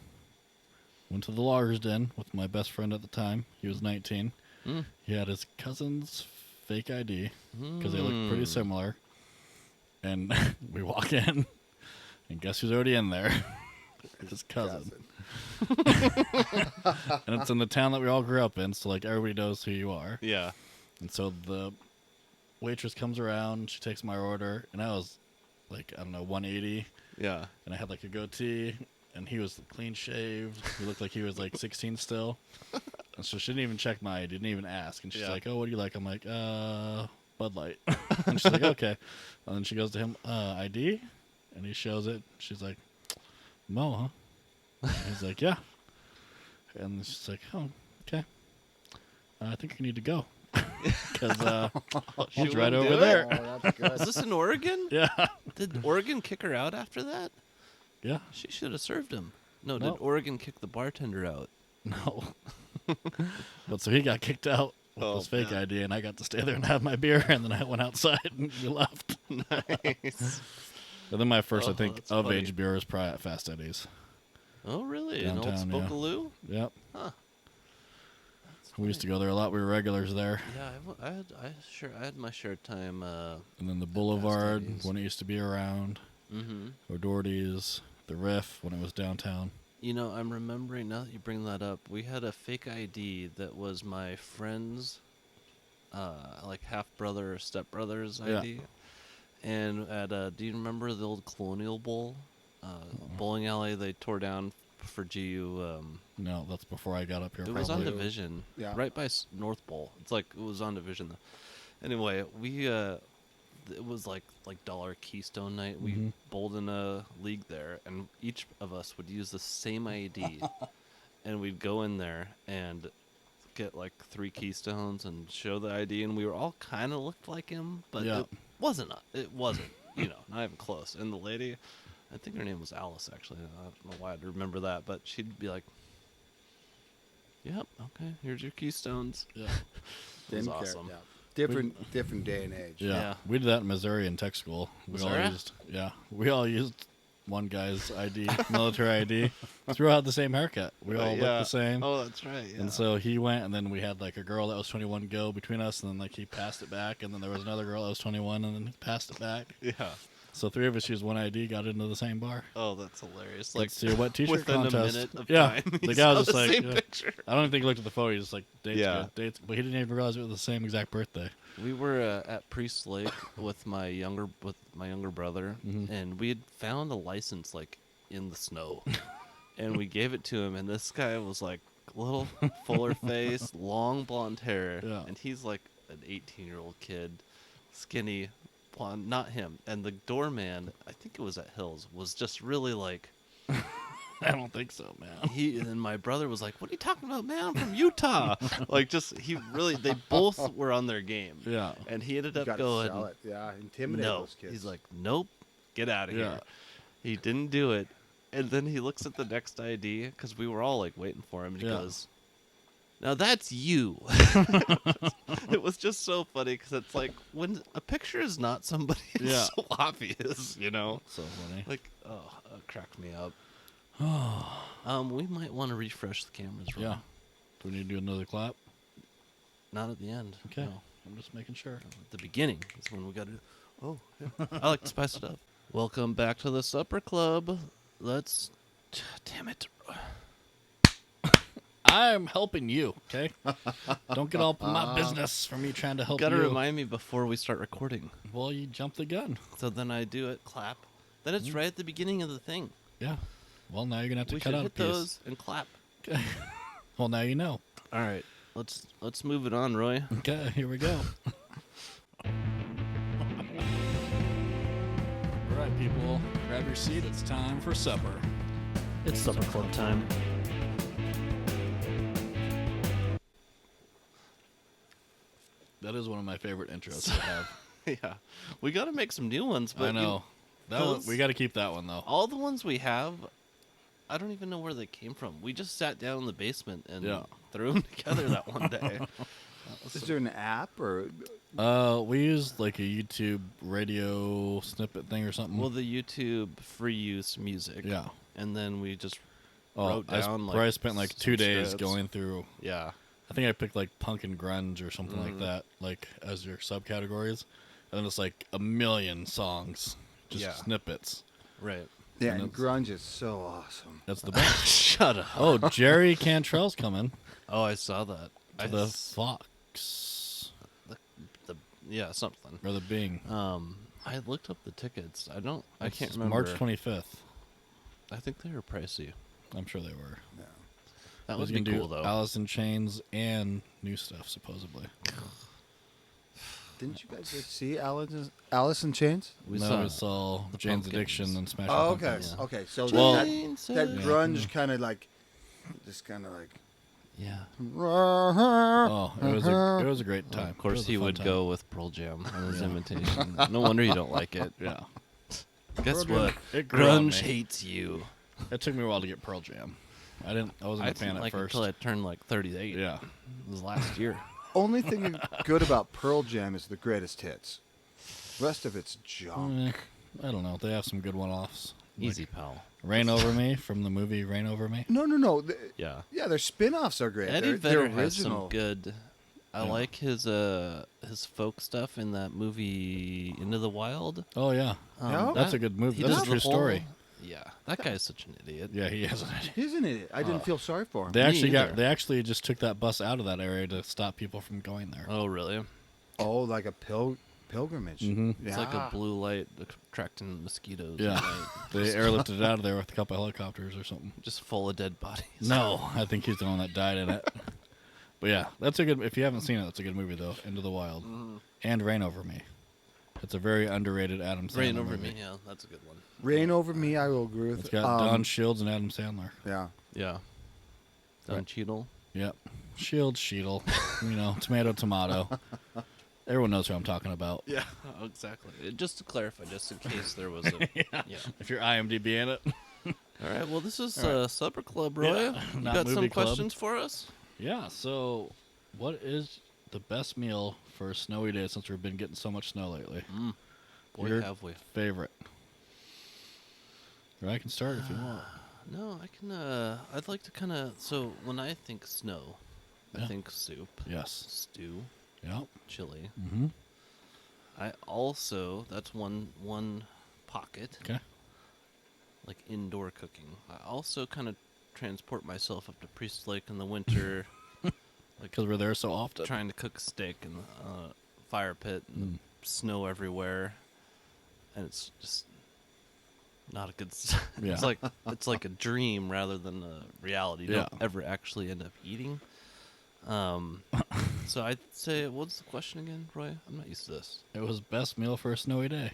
Went to the Loggers Den with my best friend at the time. He was 19. He had his cousin's fake ID because they looked pretty similar. And we walk in, and guess who's already in there? His cousin. And it's in the town that we all grew up in, so everybody knows who you are. Yeah. And so the waitress comes around, she takes my order, and I was 180. Yeah. And I had a goatee, and he was clean shaved. He looked like he was 16 still. And so she didn't even check my ID, didn't even ask. And she's like, "Oh, what do you like?" I'm like, Bud Light. And she's like, "Okay." And then she goes to him, "ID?" And he shows it. She's like, "Mo, huh?" And he's like, "Yeah." And she's like, "Oh, okay. I think you need to go." Because he's right over there. Oh, that's good. Is this in Oregon? Yeah. Did Oregon kick her out after that? Yeah. She should have served him. No, No. did Oregon kick the bartender out? No. But so he got kicked out with his fake ID, and I got to stay there and have my beer, and then I went outside and we left. Nice. And then my first, I think, that's of funny. age beer was probably at Fast Eddie's. Oh, really? In old Downtown, yeah. Spokaloo? Yep. Huh. We used to go there a lot. We were regulars there. Yeah, I had my share of time. And then the Boulevard, Eddie's. when it used to be around. O'Doherty's, the Riff, when it was downtown. You know, I'm remembering now that you bring that up. We had a fake ID that was my friend's, half brother or step brother's ID. And do you remember the old Colonial Bowl bowling alley they tore down for GU? No, that's before I got up here. It was on probably. Division, Yeah. right by North Bowl. It was on Division though. Anyway, we it was like dollar Keystone night. We bowled in a league there, and each of us would use the same ID, and we'd go in there and get 3 Keystones and show the ID, and we were all kind of looked like him, but it wasn't. It wasn't, not even close. And the lady, I think her name was Alice, actually. I don't know why I remember that, but she'd be like, "Yep, okay, here's your Keystones." Yeah. It was Didn't care. awesome. Yeah. Different day and age. Yeah. Yeah. We did that in Missouri in tech school. We Missouri? all used one guy's ID, military ID. Threw out the same haircut. We all looked the same. Oh, that's right. Yeah. And so he went, and then we had like a girl that was 21 go between us, and then like he passed it back, and then there was another girl that was 21, and then he passed it back. Yeah. So three of us used one ID, got into the same bar. Oh, that's hilarious. Like, see what T-shirt within contest. a minute of yeah, time, the guy was the just like, same picture. I don't even think he looked at the photo. He just like dates, Yeah. good, dates, but he didn't even realize it was the same exact birthday. We were at Priest Lake with my younger brother, and we had found a license like in the snow, and we gave it to him. And this guy was like little fuller face, long blonde hair, and he's like an 18-year-old kid, skinny, blonde. Not him. And the doorman, I think it was at Hills, was just really like. I don't think so, man. And my brother was like, "What are you talking about, man? I'm from Utah." Like, just they both were on their game. Yeah. And he ended up Gotta going, sell it. Yeah, intimidate "No." those kids. He's like, "Nope, get out of Yeah. here." He didn't do it, and then he looks at the next ID because we were all like waiting for him. And he goes, "Now that's you." It was just so funny because it's like when a picture is not somebody, it's so obvious, you know. So funny. Like, oh, it cracked me up. We might want to refresh the cameras. Ron. Yeah. Do we need to do another clap? Not at the end. Okay. No. I'm just making sure. At the beginning is when we got to. Oh, yeah. I like to spice it up. Welcome back to the Supper Club. Let's. Damn it. I'm helping you, okay? Don't get all up in my business for me trying to help Got to you. remind me before we start recording. Well, you jumped the gun. So then I do it, clap. Then it's right at the beginning of the thing. Yeah. Well, now you're going to have to We cut should out a hit piece. those and clap. Okay. Well, now you know. All right. Let's move it on, Roy. Okay, here we go. All right, people. Grab your seat. It's time for supper. It's supper club time. That is one of my favorite intros to have. Yeah. We got to make some new ones. But I know. That one, we got to keep that one, though. All the ones we have, I don't even know where they came from. We just sat down in the basement and threw them together that one day. Is there an app or? We used like a YouTube radio snippet thing or something. Well, the YouTube free use music. Yeah. And then we just wrote down I spent like 2 days scripts. going through. Yeah. I think I picked like punk and grunge or something like that, like as your subcategories, and then it's like a million songs, just snippets. Right. Yeah, And and grunge is so awesome. That's the best. Shut up. Oh, Jerry Cantrell's coming Oh, I saw that. to the Fox Yeah, something. or the Bing. I looked up the tickets. I can't It's remember. March 25th. I think they were pricey. I'm sure they were. Yeah. That He's would be gonna cool do though. Alice in Chains and new stuff supposedly. Didn't you guys see Alice in Chains? We No, saw we saw the Jane's Pumpkins. Addiction and Smashing Oh, okay. Pumpkins. Yeah. Okay, so Well- that Yeah. grunge kind of like, just kind of like. Yeah. Oh, it was a great time. Of course, It was a he fun would time. go with Pearl Jam on his invitation. No wonder you don't like it. Yeah. Guess what? It grew on Grunge me. hates you. It took me a while to get Pearl Jam. I wasn't a fan didn't at like it first. until I turned like 38. Yeah. It was last year. Only thing good about Pearl Jam is the greatest hits. Rest of it's junk. I don't know. They have some good one-offs. Easy, pal. Rain Over Me from the movie Rain Over Me. No. Yeah. Yeah, their spin-offs are great. Eddie They're Vedder has some original. good. I Yeah. like his folk stuff in that movie Into the Wild. Oh yeah, Yeah? that's a good movie. he That's a does true the whole- story. Yeah, that guy's such an idiot. Yeah, he is. He's an idiot. I didn't feel sorry for him. They actually either. They actually just took that bus out of that area to stop people from going there. Oh, really? Oh, like a pilgrimage. Mhm. Yeah. It's like a blue light attracting mosquitoes. Yeah. at night. They airlifted it out of there with a couple of helicopters or something. Just full of dead bodies. No, I think he's the one that died in it. But yeah, that's a good. If you haven't seen it, that's a good movie though. Into the Wild and Rain Over Me. It's a very underrated Adam Sandler Rain Over movie. Me. Yeah, that's a good one. Rain Over Me, I will agree with. It's got Don Shields and Adam Sandler. Yeah. Yeah. Don Right. Cheadle. Yep. Shield, Sheetle. Tomato, tomato. Everyone knows who I'm talking about. Yeah, exactly. Just to clarify, just in case there was a. yeah. If you're IMDb in it. All right. Well, this is All right. Supper Club, Roy. Yeah, You not got some movie club. questions for us? Yeah, so what is the best meal for a snowy day since we've been getting so much snow lately? Boy, Your have we. favorite. Or I can start if you want. No, I can. I'd like to kind of. So when I think snow, I think soup, Yes. stew, Yep. chili. Mm-hmm. I also that's one pocket. Okay. Like indoor cooking. I also kind of transport myself up to Priest Lake in the winter, Because we're there so often. trying to cook steak in the fire pit and snow everywhere, and it's just not a good. Yeah. It's like a dream rather than a reality. You don't ever actually end up eating. So I'd say, what's the question again, Roy? I'm not used to this. It was best meal for a snowy day.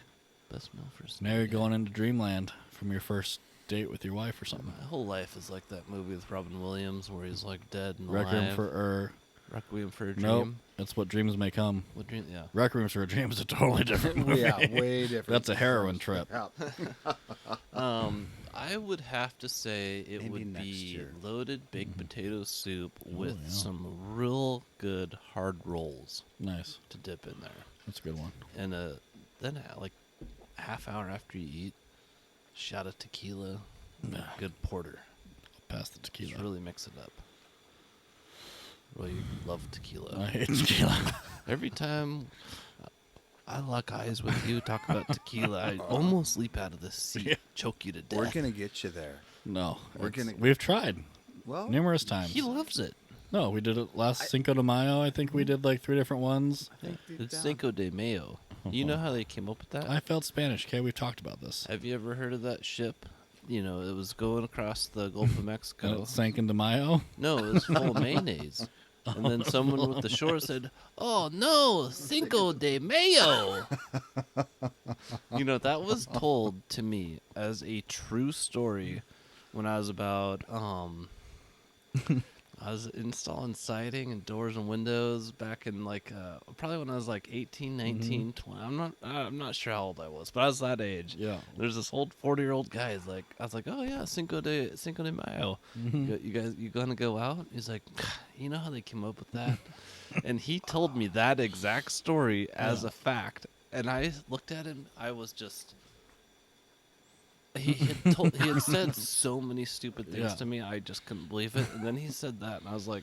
Best meal for a snowy Maybe day. going into dreamland from your first date with your wife or something. My whole life is like that movie with Robin Williams where he's like dead and Requiem alive. for Requiem for a Dream. Nope. It's what dreams may come. What dream? Yeah. Requiem for a Dream is a totally different movie. Yeah, way different. That's a heroin trip. Yeah. I would have to say it Maybe would next be year. loaded baked potato soup with yeah. some real good hard rolls Nice. to dip in there, That's a good one. and then like a half hour after you eat, shot of tequila, and a good porter. I'll pass the tequila. Just really mix it up. Well, you love tequila. I hate tequila. Every time I lock eyes with you, talk about tequila, I almost leap out of the seat, choke you to death. We're gonna get you there. No. We're gonna- We've tried Well, numerous times. He loves it. No, we did it last Cinco de Mayo. I think we did like 3 different ones. It's Cinco de Mayo. You know how they came up with that? I felt Spanish. Okay, we've talked about this. Have you ever heard of that ship? You know, it was going across the Gulf of And Mexico. it sank into Mayo. No, it was full of mayonnaise. And then someone with the shore said, "Oh no, Cinco de Mayo." You know, that was told to me as a true story when I was about I was installing siding and doors and windows back in like probably when I was like 18, 19, 20. I'm not sure how old I was, but I was that age. Yeah. There's this old 40-year-old guy. He's like, I was like, "Oh yeah, Cinco de Mayo. You guys, you gonna go out?" He's like, "You know how they came up with that?" And he told me that exact story as a fact, and I looked at him. I was just. He had said so many stupid things to me. I just couldn't believe it. And then he said that, and I was like,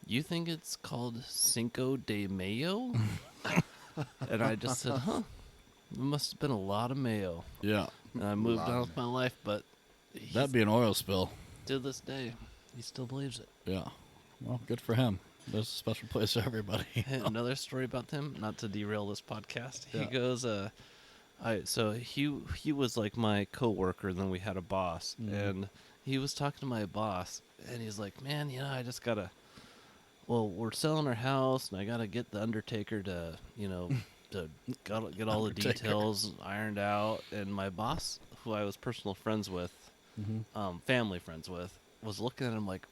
"You think it's called Cinco de Mayo?" And I just said, "Huh, it must have been a lot of mayo." Yeah. And I moved on with my life, but That'd be an oil spill. to this day, he still believes it. Yeah. Well, good for him. There's a special place for everybody. And another story about him, not to derail this podcast. He Yeah. goes, so he was like my coworker, and then we had a boss, and he was talking to my boss, and he's like, "Man, you know, I just gotta. Well, we're selling our house, and I gotta get the undertaker to, you know, to get all the details ironed out." And my boss, who I was personal friends with, family friends with, was looking at him like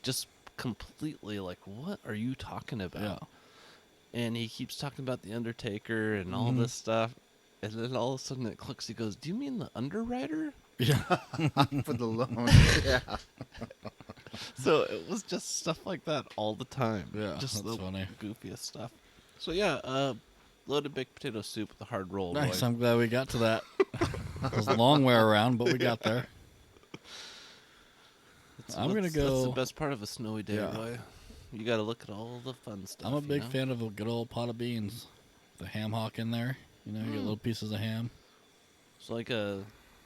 just completely like, "What are you talking about?" Yeah. And he keeps talking about the Undertaker and all this stuff. And then all of a sudden it clicks. He goes, "Do you mean the Underwriter?" Yeah. for the loan. Yeah. So it was just stuff like that all the time. Yeah, just that's the funny. goofiest stuff. So yeah, loaded baked potato soup with a hard roll. Nice. Roy. I'm glad we got to that. It was a long way around, but we got there. I'm going to That's go. the best part of a snowy day, Yeah. Roy. You got to look at all the fun stuff. I'm a big you know? fan of a good old pot of beans. The ham hock in there. You know, you get little pieces of ham. It's like a,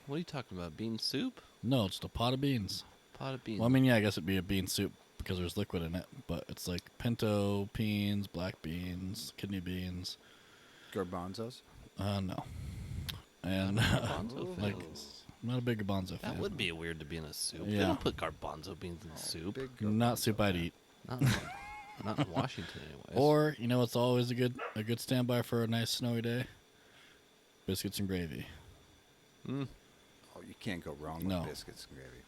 what are you talking about? Bean soup? No, it's just a pot of beans. Pot of beans. Well, I mean, yeah, I guess it'd be a bean soup because there's liquid in it. But it's like pinto beans, black beans, kidney beans. Garbanzos. No. And Garbanzo like, fans. I'm not a big garbanzo That fan. would be weird to be in a soup. They Yeah. don't put garbanzo beans in soup. Big Not soup I'd eat. Not in Washington, anyways. Or, you know what's always a good standby for a nice snowy day? Biscuits and gravy. Oh, you can't go wrong No. with biscuits and gravy.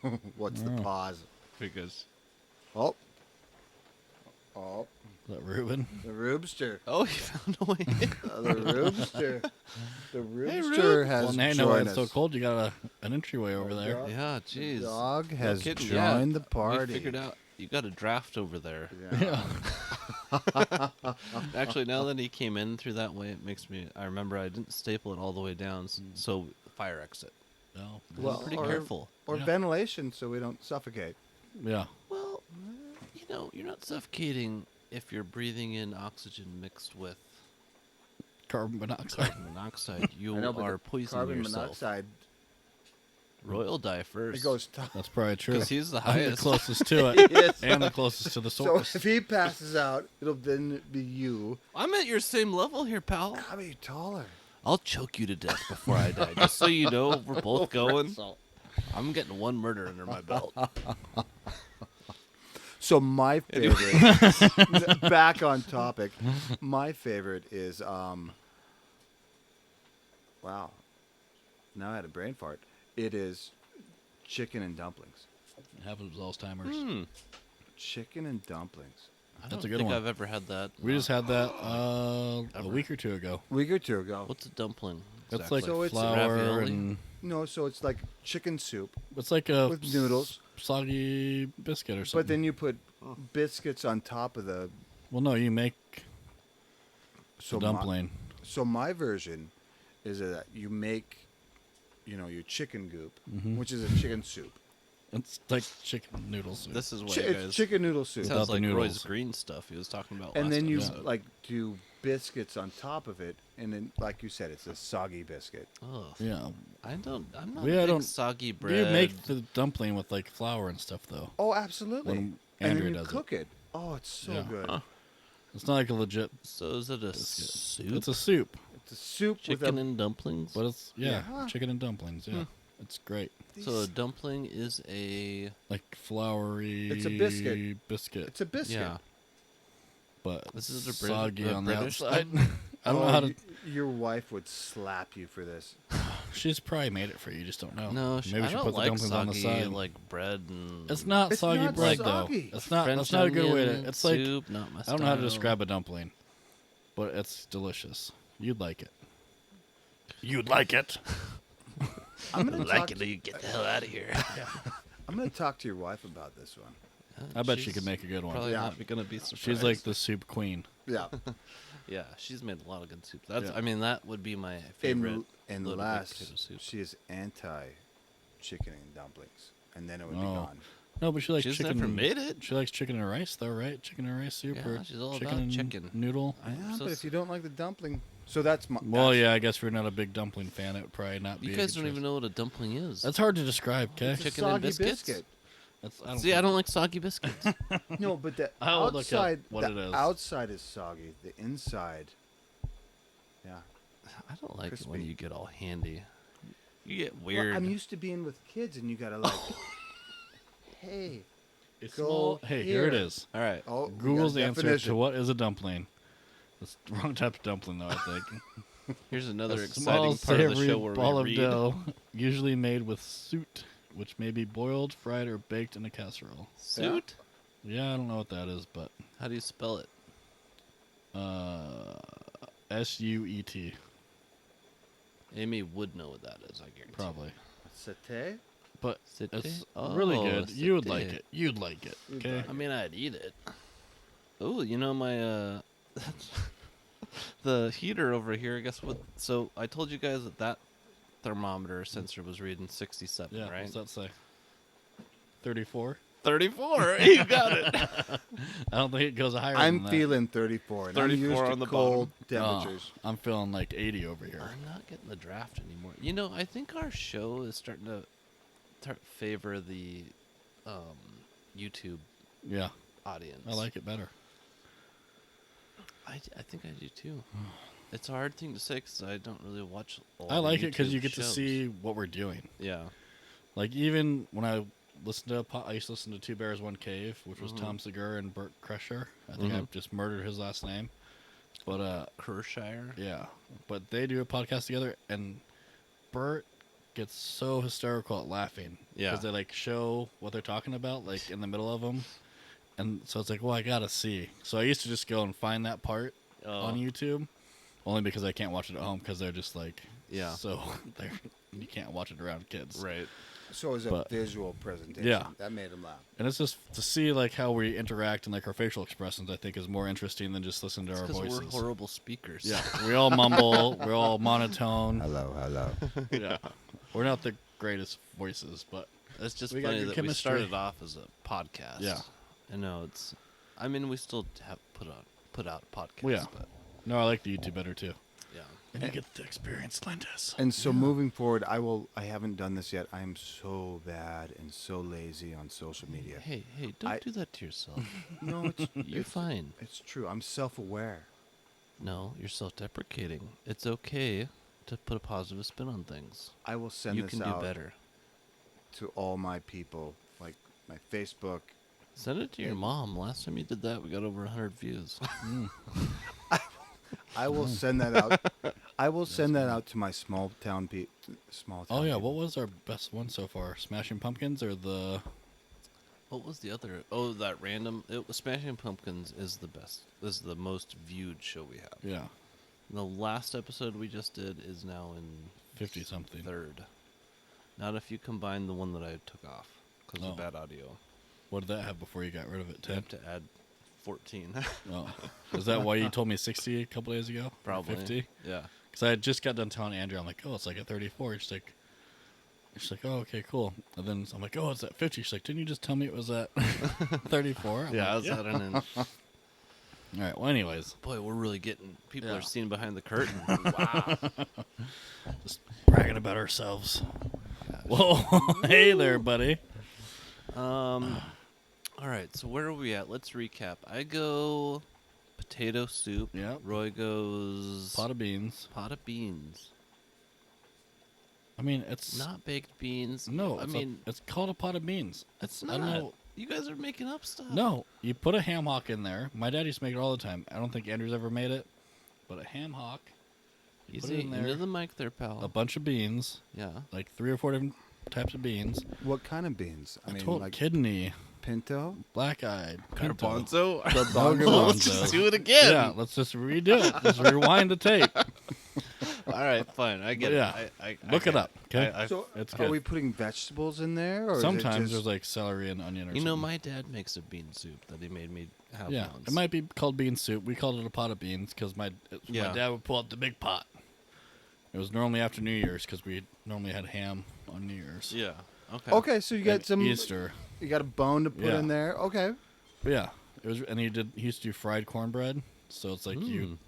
Never. What's the pause? because Oh, Is that Reuben? the Roobster. he found a way. The Roobster. The Rube. Roobster has Well, now you know why joined it's so us. cold. You got an entryway over there. God. Yeah, jeez. Dog has kidding, joined yeah. the party. We figured out you got a draft over there. Yeah. Actually, now that he came in through that way, it makes me. I remember I didn't staple it all the way down, so fire exit. No. Well, I'm pretty or- careful. Or Yeah. ventilation so we don't suffocate. Yeah. Well, you're not suffocating if you're breathing in oxygen mixed with Carbon monoxide. carbon monoxide. You I know, but are the poisoning carbon yourself. monoxide, Royal die first. it goes top. That's probably true. because he's the I'm the highest. closest to it, Yes. and the closest to the So source. if he passes out, it'll then be you. I'm at your same level here, pal. I'll be taller. I'll choke you to death before I die. Just so you know, we're both going. I'm getting one murder under my belt. So my favorite, back on topic, my favorite is, wow, now I had a brain fart. It is chicken and dumplings. It happens with Alzheimer's. Chicken and dumplings. I That's don't a good think one. I've ever had that. We just had that a week or two ago. A week or two ago. What's a dumpling? It's exactly? like So it's flour ravioli? and No, so it's like chicken soup, it's like a With noodles. soggy biscuit or something. but then you put biscuits on top of the well, no, you make so the dumpling. So my version is that you make, your chicken goop, Mm-hmm. which is a chicken soup. It's like chicken noodle soup. This is what Chi- you it's guys. chicken noodle soup. Without Sounds the like Roy's noodles. green stuff he was talking about. And last then you episode. like do biscuits on top of it, and then like you said, it's a soggy biscuit. Ugh. yeah. I'm not Yeah, I a big don't- soggy You bread. make the dumpling with like flour and stuff though. Oh, absolutely. When and Andrea then you does cook it. Oh, it's so Yeah. good. Huh. It's not like a legit. So is it a soup? It's a soup, It's a soup chicken with and dumplings. but it's Yeah. chicken and dumplings. Yeah, it's great. So a dumpling is a Like floury. It's a biscuit. Biscuit, It's a biscuit. yeah. but This is it's a Brit- soggy a on British the outside. I don't know how to. Your wife would slap you for this. She's probably made it for you. You just don't know. No, maybe I we should don't put the like dumplings on the soggy side. like bread and. It's not It's soggy not bread soggy. though. It's not. French That's not a good way to. onion It's like soup, not my I don't know how to style. describe a dumpling, but it's delicious. You'd like it. You'd like it. I'm gonna like talk. it, or you get the hell out of here. I'm gonna talk to your wife about this one. I bet she She's could make a good one. Probably Yeah. not gonna be surprised. She's like the soup queen. Yeah. Yeah, she's made a lot of good soups. That's. Yeah. I mean, that would be my favorite. And little baked last, potato soup. she is anti chicken and dumplings, and then it would be Oh. gone. No, but she likes She's chicken. never made it. She likes chicken and rice, though, right? Chicken and rice soup, Yeah, or she's all chicken about and chicken. noodle. Yeah, so but s- if you don't like the dumpling, so that's my. Well, that's- yeah, I guess we're not a big dumpling fan. It would probably not be. You a guys good don't even choice. know what a dumpling is. That's hard to describe. Okay. It's a chicken and soggy biscuits? biscuit. That's, See, I don't like soggy biscuits. No, but the I will look up outside, what the it is. outside is soggy. The inside, yeah. I don't like it when Crispy. you get all handy. You get Well, weird. I'm used to being with kids, and you gotta like, hey, It's Go small. Hey, here it here. is. all right. oh, we got Google's a answer to definition. what is a dumpling. That's the wrong type of dumpling, though. I think. Here's another A exciting small, part of the savory show where ball we of read. dough, usually made with soot, which may be boiled, fried, or baked in a casserole. Suit? Yeah, I don't know what that is, but How do you spell it? SUET Amy would know what that is, I guarantee. probably. Satay. But Satay? it's Oh, really good. You would satay. like it. You'd like it. You'd Okay. like I mean, I'd eat it. Oh, you know my the heater over here. Guess what? So I told you guys that thermometer sensor was reading 67, Yeah. right? What's that say? 34. 34. You got it. I don't think it goes higher. I'm than that. feeling 34. And I'm 34 used to on the cold Oh, temperatures. I'm feeling like 80 over here. I'm not getting the draft anymore. You know, I think our show is starting to favor the YouTube Yeah, audience. I like it better. I think I do too. It's a hard thing to say because I don't really watch. A lot I of like it because YouTube you get to shows. see what we're doing. Yeah. Like even when I listened to, I used to listen to Two Bears One Cave, which was Mm-hmm. Tom Segura and Bert Kreischer. I think I Mhm. just murdered his last name, but Kershire. yeah. But they do a podcast together, and Bert gets so hysterical at laughing Yeah. because they like show what they're talking about like in the middle of them, and so it's like, well, I gotta see. So I used to just go and find that part Oh. on YouTube, only because I can't watch it at home because they're just like, Yeah. So they're you can't watch it around kids. Right. So it was a But- visual presentation. Yeah. That made him laugh. And it's just to see like how we interact and like our facial expressions. I think is more interesting than just listening to our Because voices. we're horrible speakers. Yeah, we all mumble. We're all monotone. Hello. Yeah, we're not the greatest voices, but It's just We got funny good that chemistry. we started off as a podcast. Yeah. I know it's. I mean, we still have put out podcasts. Well, yeah. But no, I like the YouTube better too. yeah. And you get the experience, Linus. And so moving forward, I haven't done this yet. I am so bad and so lazy on social media. Hey, don't I- do that to yourself. No, You're fine. it's true. I'm self-aware. No, you're self-deprecating. It's okay to put a positive spin on things. I will send You this can do out better. to all my people, like my Facebook. Send it to your mom. Last time you did that, we got over 100 views. I will send that out. I will send that out to my small town people. Oh yeah, what was our best one so far? Smashing Pumpkins or the? What was the other? Oh, that random. Smashing Pumpkins is the best. Is the most viewed show we have. Yeah, The last episode we just did is now in 50 something. third. Not if you combine the one that I took off because Oh. of bad audio. What did that have before you got rid of it? I 10. have to add 14. Oh, is that why you told me 60 a couple days ago? Or Probably. 50. Yeah. Because I had just got done telling Andrew, I'm like, oh, it's like at 34. She's like, oh, okay, cool. And then I'm like, oh, it's at 50. She's like, didn't you just tell me it was at 34? I'm Yeah, I like, was at an end. All right. Well, anyways, Boy, we're really getting. People Yeah. are seeing behind the curtain. Wow. just bragging about ourselves. Whoa, hey there, buddy. All right, so where are we at? Let's recap. I go potato soup. Yep. Roy goes Pot of beans. pot of beans. I mean, it's Not baked beans. no. I It's mean, it's called a pot of beans. it's I not. don't know. You guys are making up stuff. No, you put a ham hock in there. My dad used to make it all the time. I don't think Andrew's ever made it, but a ham hock. You put it Easy in into there. the mic there, pal. A bunch of beans, Yeah. like 3 or 4 different types of beans. What kind of beans? I told like kidney, pinto, black-eyed, pinto. Garbanzo. No garbanzo. Let's just do it again. Yeah, let's just redo it. Let's rewind the tape. All right, fine. I get Yeah. it. I Look get it up, okay? So It's are good. we putting vegetables in there, or Sometimes is it just, there's like celery and onion or You know, something. my dad makes a bean soup that he made me have Yeah, once. it might be called bean soup. We called it a pot of beans because my Yeah. dad would pull out the big pot. It was normally after New Year's because we normally had ham on New Year's. Yeah. Okay. okay? So you got And some Easter. You got a bone to put Yeah. in there. Okay. But yeah, it was, and he used to do fried cornbread. So it's like you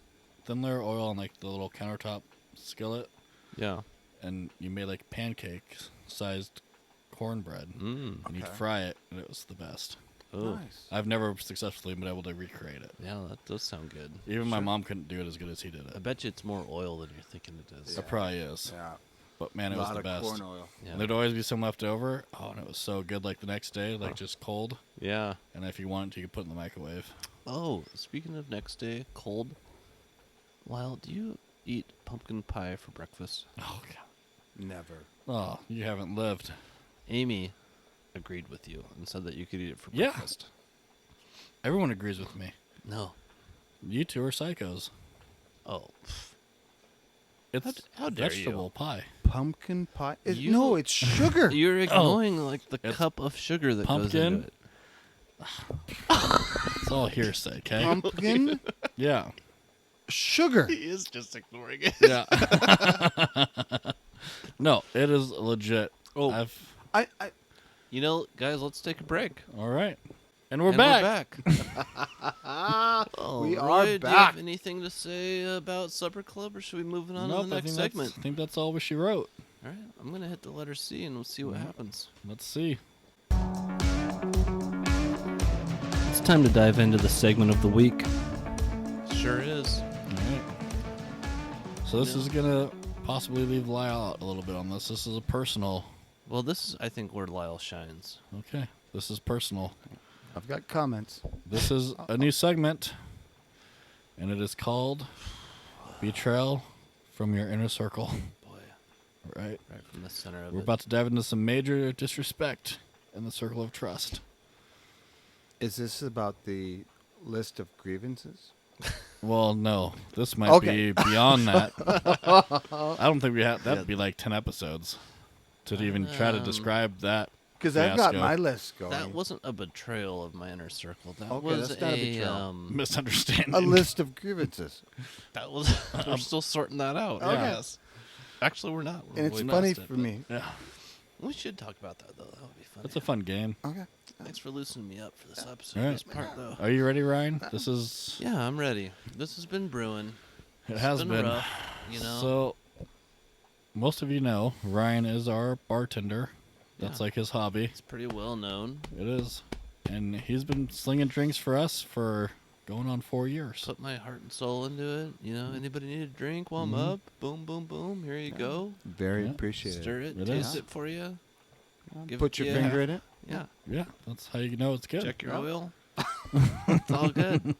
thin layer oil on like the little countertop skillet, Yeah. and you made like pancake sized cornbread, and you'd Okay. fry it, and it was the best. Oh. Nice. I've never successfully been able to recreate it. Yeah, that does sound good. Even my mom couldn't do it as good as he did I it. bet you it's more oil than you're thinking it is. It probably is, Yeah. but man, it a was lot the of best. corn oil. Yeah. And there'd always be some left over. Oh, and it was so good. Like the next day, like just cold. Yeah. And if you wanted to, you could put it in the microwave. Oh, speaking of next day, cold. Lyle, do you eat pumpkin pie for breakfast? Oh god. Never. Oh, you haven't lived. Amy agreed with you and said that you could eat it for Yeah. breakfast. Everyone agrees with me. No. You two are psychos. Oh. It's How dare vegetable you. pie. Pumpkin pie? You- No, it's sugar. You're ignoring like the It's cup of sugar that goes pumpkin. into it. It's all hearsay, okay? Pumpkin Yeah. sugar. He is just ignoring it. Yeah. No, it is legit. Oh. I You know, guys, let's take a break. All right. And we're And back. We're back. Oh, We Roy, are Do you back. have anything to say about Supper Club, or should we move on Nope, to the I next think segment? I think that's all she wrote. All right, I'm gonna hit the letter C and we'll see what happens. Let's see. It's time to dive into the segment of the week. Sure is. All right. So this is gonna possibly leave Lyle out a little bit on this. This is a personal. Well, this is, I think, where Lyle shines. Okay. This is personal. I've got comments. This is a new segment, and it is called Betrayal from Your Inner Circle. Boy, Right? right from the center of We're it. about to dive into some major disrespect in the circle of trust. Is this about the list of grievances? Well, no. This might be beyond that. I don't think we have. That'd be like 10 episodes to even try to describe that. Because I've got my list going. That wasn't a betrayal of my inner circle. That Okay, was that's not a betrayal. Misunderstanding. A list of grievances. That was. We're still sorting that out. Okay. Yes. Actually, we're not. And it's funny for me. Yeah. We should talk about that though. That would be fun. That's a fun game. Okay. Thanks for loosening me up for this episode. All right. This part though. Are you ready, Ryan? This is. Yeah, I'm ready. This has been brewing. It has been. Rough, you know. So, most of you know, Ryan is our bartender. That's like his hobby. It's pretty well known. It is. And he's been slinging drinks for us for going on 4 years. Put my heart and soul into it. You know, anybody need a drink while I'm up? Boom, boom, boom. Here you go. Very appreciated. Stir it, It taste is. it for you. Put your finger in it. Yeah. Yeah, that's how you know it's good. Check your oil. It's all good.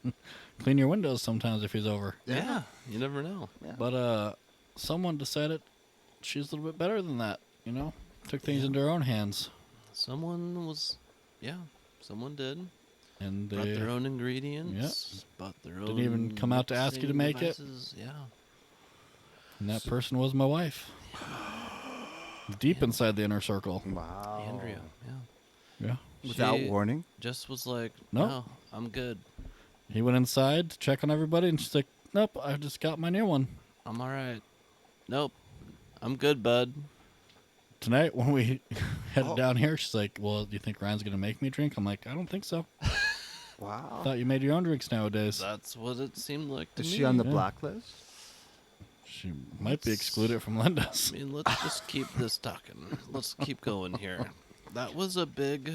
Clean your windows sometimes if he's over. Yeah. You never know. But someone decided she's a little bit better than that, you know? Took things into her own hands. Someone did. And Brought they their own ingredients. Bought their own. didn't even come out to ask you to make devices. Yeah. and that person was my wife. Deep inside the inner circle. Wow. Andrea. Yeah. Yeah. Without She warning. Just was like, No. no, I'm good. He went inside to check on everybody and she's like, nope, I just got my new one. I'm all right. Nope. I'm good, bud. Tonight when we headed down here, she's like, well, do you think Ryan's going to make me drink? I'm like, I don't think so. Wow. Thought you made your own drinks nowadays. That's what it seemed like to Is me. she on the Yeah. blacklist? She might be excluded from Linda's. I mean, let's just keep this talking. Let's keep going here. That was a big...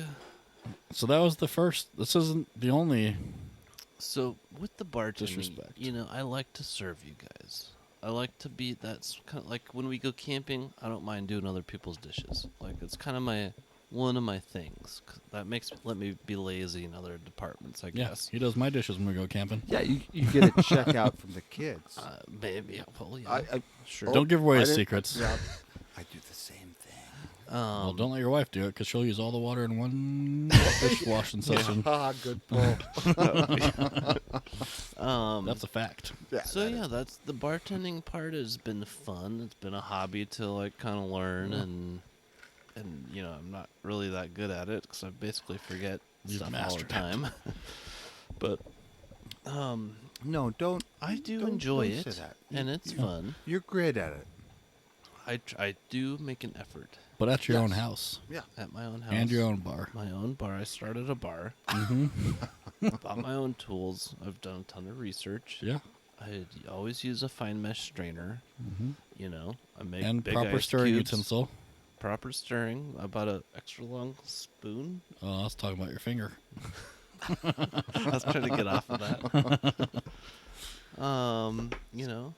So that was the first. This isn't the only. So, with the bartending, Disrespect. you know, I like to serve you guys. I like to be, that's kind of like when we go camping, I don't mind doing other people's dishes. Like, it's kind of one of my things. 'Cause that let me be lazy in other departments, I Yeah, guess. he does my dishes when we go camping. Yeah, you get a check out from the kids. Maybe, well, yeah. Sure. Don't give away I his didn't- secrets. Yeah, I do the same thing. Well, don't let your wife do it because she'll use all the water in one dishwashing session. Ah, good pull. That's a fact. Yeah, So yeah, that's the bartending part has been fun. It's been a hobby to like kind of learn and you know I'm not really that good at it because I basically forget You've stuff all the mastered it. time. But No, don't. I do don't- enjoy don't say it, that. and it's fun. You're great at it. I do make an effort But at your own Yes. house Yeah. at my own house and your own bar. My own bar. I started a bar. Bought my own tools. I've done a ton of research. Yeah. I always use a fine mesh strainer. You know, I make And big proper ice stirring cubes. utensil. Proper stirring. I bought an extra long spoon. Oh, I was talking about your finger. I was trying to get off of that. You know.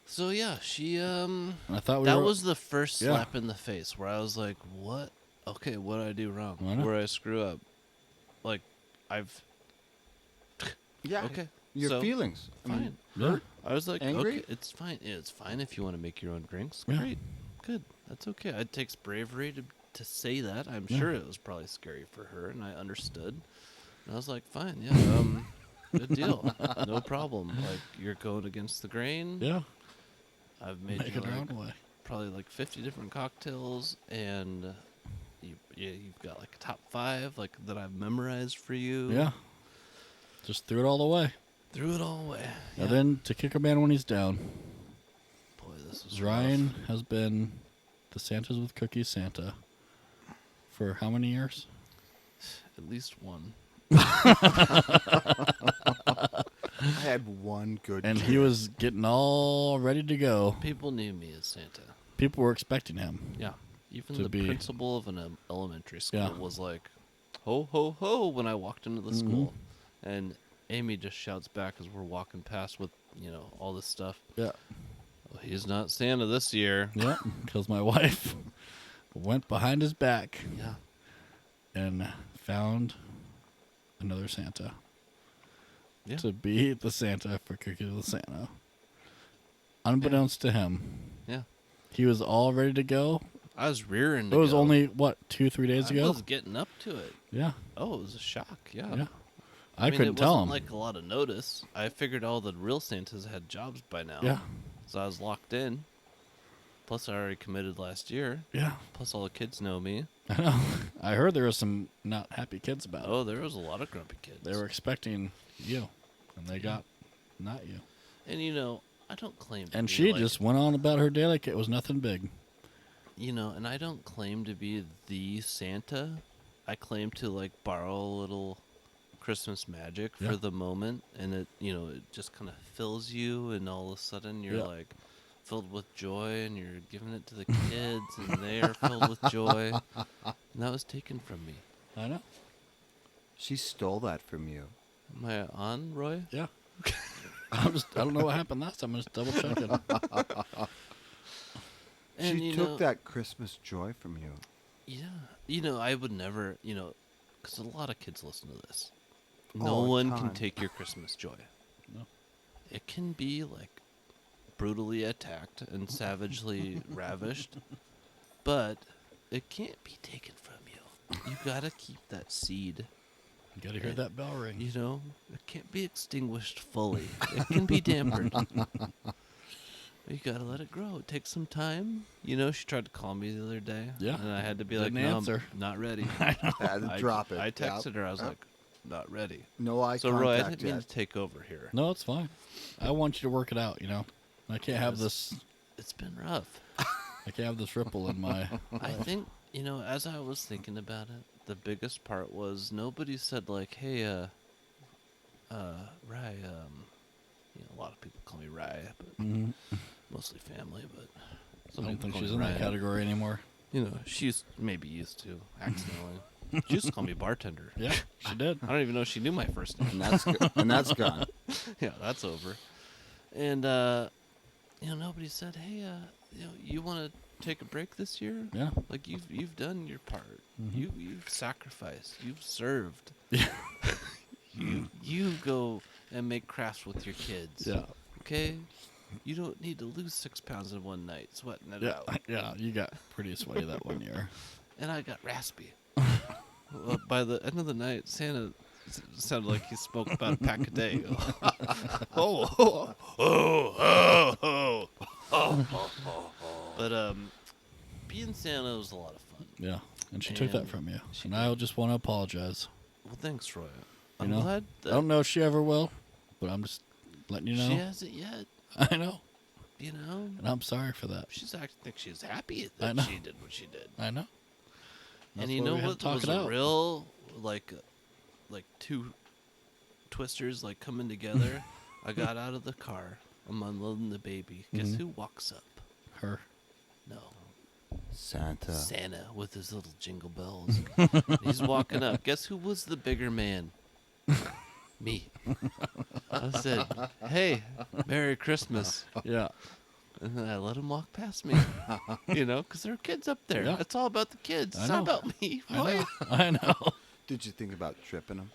So yeah, she I thought that was the first Yeah. slap in the face where I was like, "What? Okay, what did I do wrong? I know. Where I screw up? Like, I've Yeah. okay, Your so, feelings. I mean, fine. Yeah. I was like, Angry? okay, it's fine. Yeah, it's fine if you want to make your own drinks. Yeah. Great, good. That's okay. It takes bravery to say that. I'm Yeah. sure it was probably scary for her, and I understood. And I was like, fine, yeah, good deal, no problem. Like you're going against the grain. Yeah. I've made Make you it your like, own way. probably like 50 different cocktails, and you've got like a top 5 like that I've memorized for you. Yeah. Just threw it all away. Threw it all away. Yeah. And then to kick a man when he's down, Boy, this was Ryan has been the Santas with Cookies Santa for how many years? rough. At least one. I had one good. And he was getting all ready to go. People knew me as Santa. People were expecting him. Yeah. Even To the be- principal of an elementary school Yeah. was like, ho, ho, ho, when I walked into the Mhm. school. And Amy just shouts back as we're walking past with, you know, all this stuff. Yeah. Well, he's not Santa this year. Yeah. Because my wife went behind his back Yeah. and found another Santa Yeah. to be the Santa for Cookies with Santa. Unbeknownst to him, Yeah. he was all ready to go. I was rearing to It was go. only, what, 2-3 days I ago? was getting up to it. Yeah. Oh, it was a shock. Yeah. Yeah. I couldn't tell It him. wasn't like a lot of notice. I figured all the real Santas had jobs by now. Yeah. So I was locked in. Plus, I already committed last year. Yeah. Plus, all the kids know me. I know. I heard there were some not happy kids about it. Oh, there was a lot of grumpy kids. They were expecting you, and they got not you. And, I don't claim to And be she like, just went on about her day like it was nothing big. and I don't claim to be the Santa. I claim to, like, borrow a little Christmas magic for the moment. And it just kind of fills you. And all of a sudden, you're, like, filled with joy. And you're giving it to the kids. And they are filled with joy. And that was taken from me. I know. She stole that from you. Am I on, Roy? Yeah. I don't know what happened last time. I'm just double checking. And, She took that Christmas joy from you. Yeah. I would never, because a lot of kids listen to this. No All the one can time. take your Christmas joy. No. It can be, like, brutally attacked and savagely ravished, but it can't be taken from you. You gotta keep that seed. You got to hear that bell ring. It can't be extinguished fully. It can be dampened. You gotta let it grow. It takes some time. She tried to call me the other day. Yeah. And I had to be Didn't like, no, answer. I'm not ready. Had to drop it. I Yep. texted her. I was like, not ready. No eye So, Roy, I contact didn't mean yet. to take over here. No, it's fine. I want you to work it out, I can't have this. It's been rough. I can't have this ripple in my. I think, as I was thinking about it, the biggest part was nobody said, like, hey, Rye, a lot of people call me Rye, but mostly family, but I some don't people think call she's me in that Rye. category anymore. She's maybe used to, accidentally. She used to call me bartender. Yeah, she did. I don't even know if she knew my first name. And that's gone. Yeah, that's over. And, nobody said, hey, you want to take a break this year? Yeah. Like, you've done your part. You've sacrificed. You've served. Yeah. You go and make crafts with your kids. Yeah. Okay? You don't need to lose 6 pounds in one night sweating it Yeah. out. Yeah. You got pretty sweaty that one year. And I got raspy. By the end of the night, Santa sounded like he smoked about a pack a day. But being Santa was a lot of fun. Yeah. And she took that And from you. she And did. I just want to apologize. Well, thanks, Roy. You I'm know? glad I that don't know if she ever will, but I'm just letting you know. she hasn't yet. I know. And I'm sorry for that. she's I think she's happy I that know. she did what she did. I know. That's And you why know we had what to talk was it a out. real like two twisters like coming together? I got out of the car. I'm unloading the baby. Guess who walks up? Her. No, Santa. Santa with his little jingle bells. He's walking up. Guess who was the bigger man? Me. I said, "Hey, Merry Christmas," Yeah. and then I let him walk past me. Because there are kids up there. Yeah. It's all about the kids. I It's not know. about me. I Roy. know. I know. Did you think about tripping him?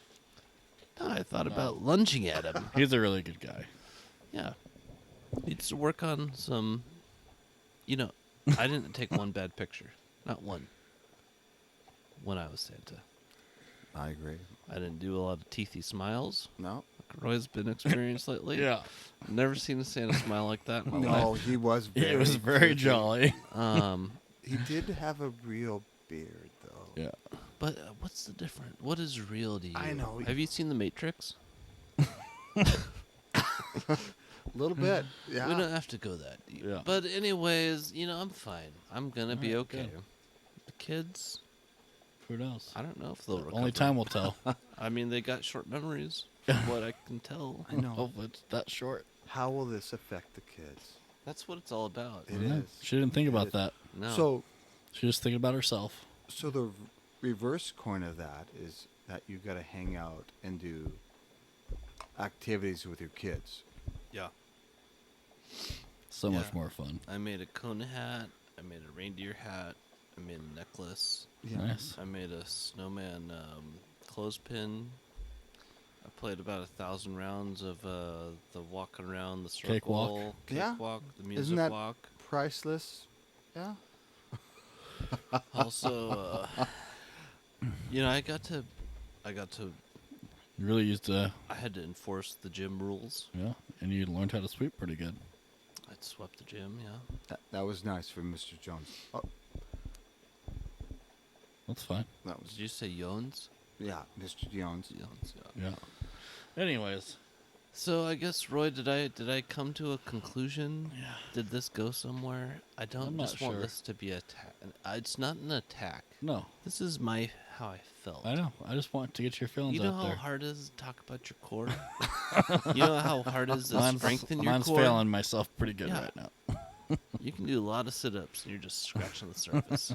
No, I thought about lunging at him. He's a really good guy. Yeah. Needs to work on some. I didn't take one bad picture. Not one. When I was Santa. I agree. I didn't do a lot of teethy smiles. No? Like Roy's been experienced lately. Yeah. Never seen a Santa smile like that in my No, life. he was very He was very goofy. jolly. He did have a real beard, though. Yeah. But what's the difference? What is real to you? I know. Have you seen The Matrix? A little bit. Yeah. We don't have to go that deep. Yeah. But anyways, I'm fine. I'm going to be Alright, okay. good. The kids, Who knows? I don't know if they'll recover. Only time will tell. I mean, they got short memories, from what I can tell. I know. Oh, it's that short. How will this affect the kids? That's what it's all about. It Yeah. is. She didn't think about is. that. No. So, She was thinking about herself. so the reverse coin of that is that you got to hang out and do activities with your kids. yeah. So Yeah. much more fun. I made a cone hat. I made a reindeer hat. I made a necklace. Yeah. Nice. I made a snowman clothespin. I played about 1,000 rounds of the walking around the circle. Cakewalk. Yeah. Cakewalk, the music Isn't that walk. priceless? Yeah. Also, I got to You really used to, I had to enforce the gym rules. yeah, and you learned how to sweep pretty good. I'd swept the gym, yeah. That was nice from Mr. Jones. Oh, That's fine. that was Did you say Jones? yeah, Mr. Jones. Jones, yeah. Yeah. Anyways, So I guess, Roy, did I come to a conclusion? Yeah. Did this go somewhere? I don't I'm not just want sure. this to be a it's not an attack. no, This is how I felt. I know. I just want to get your feelings You know out how there. hard it is to talk about your core? You know how hard it is to strengthen your mine's core? failing myself pretty good Yeah. right now. You can do a lot of sit-ups, and you're just scratching the surface.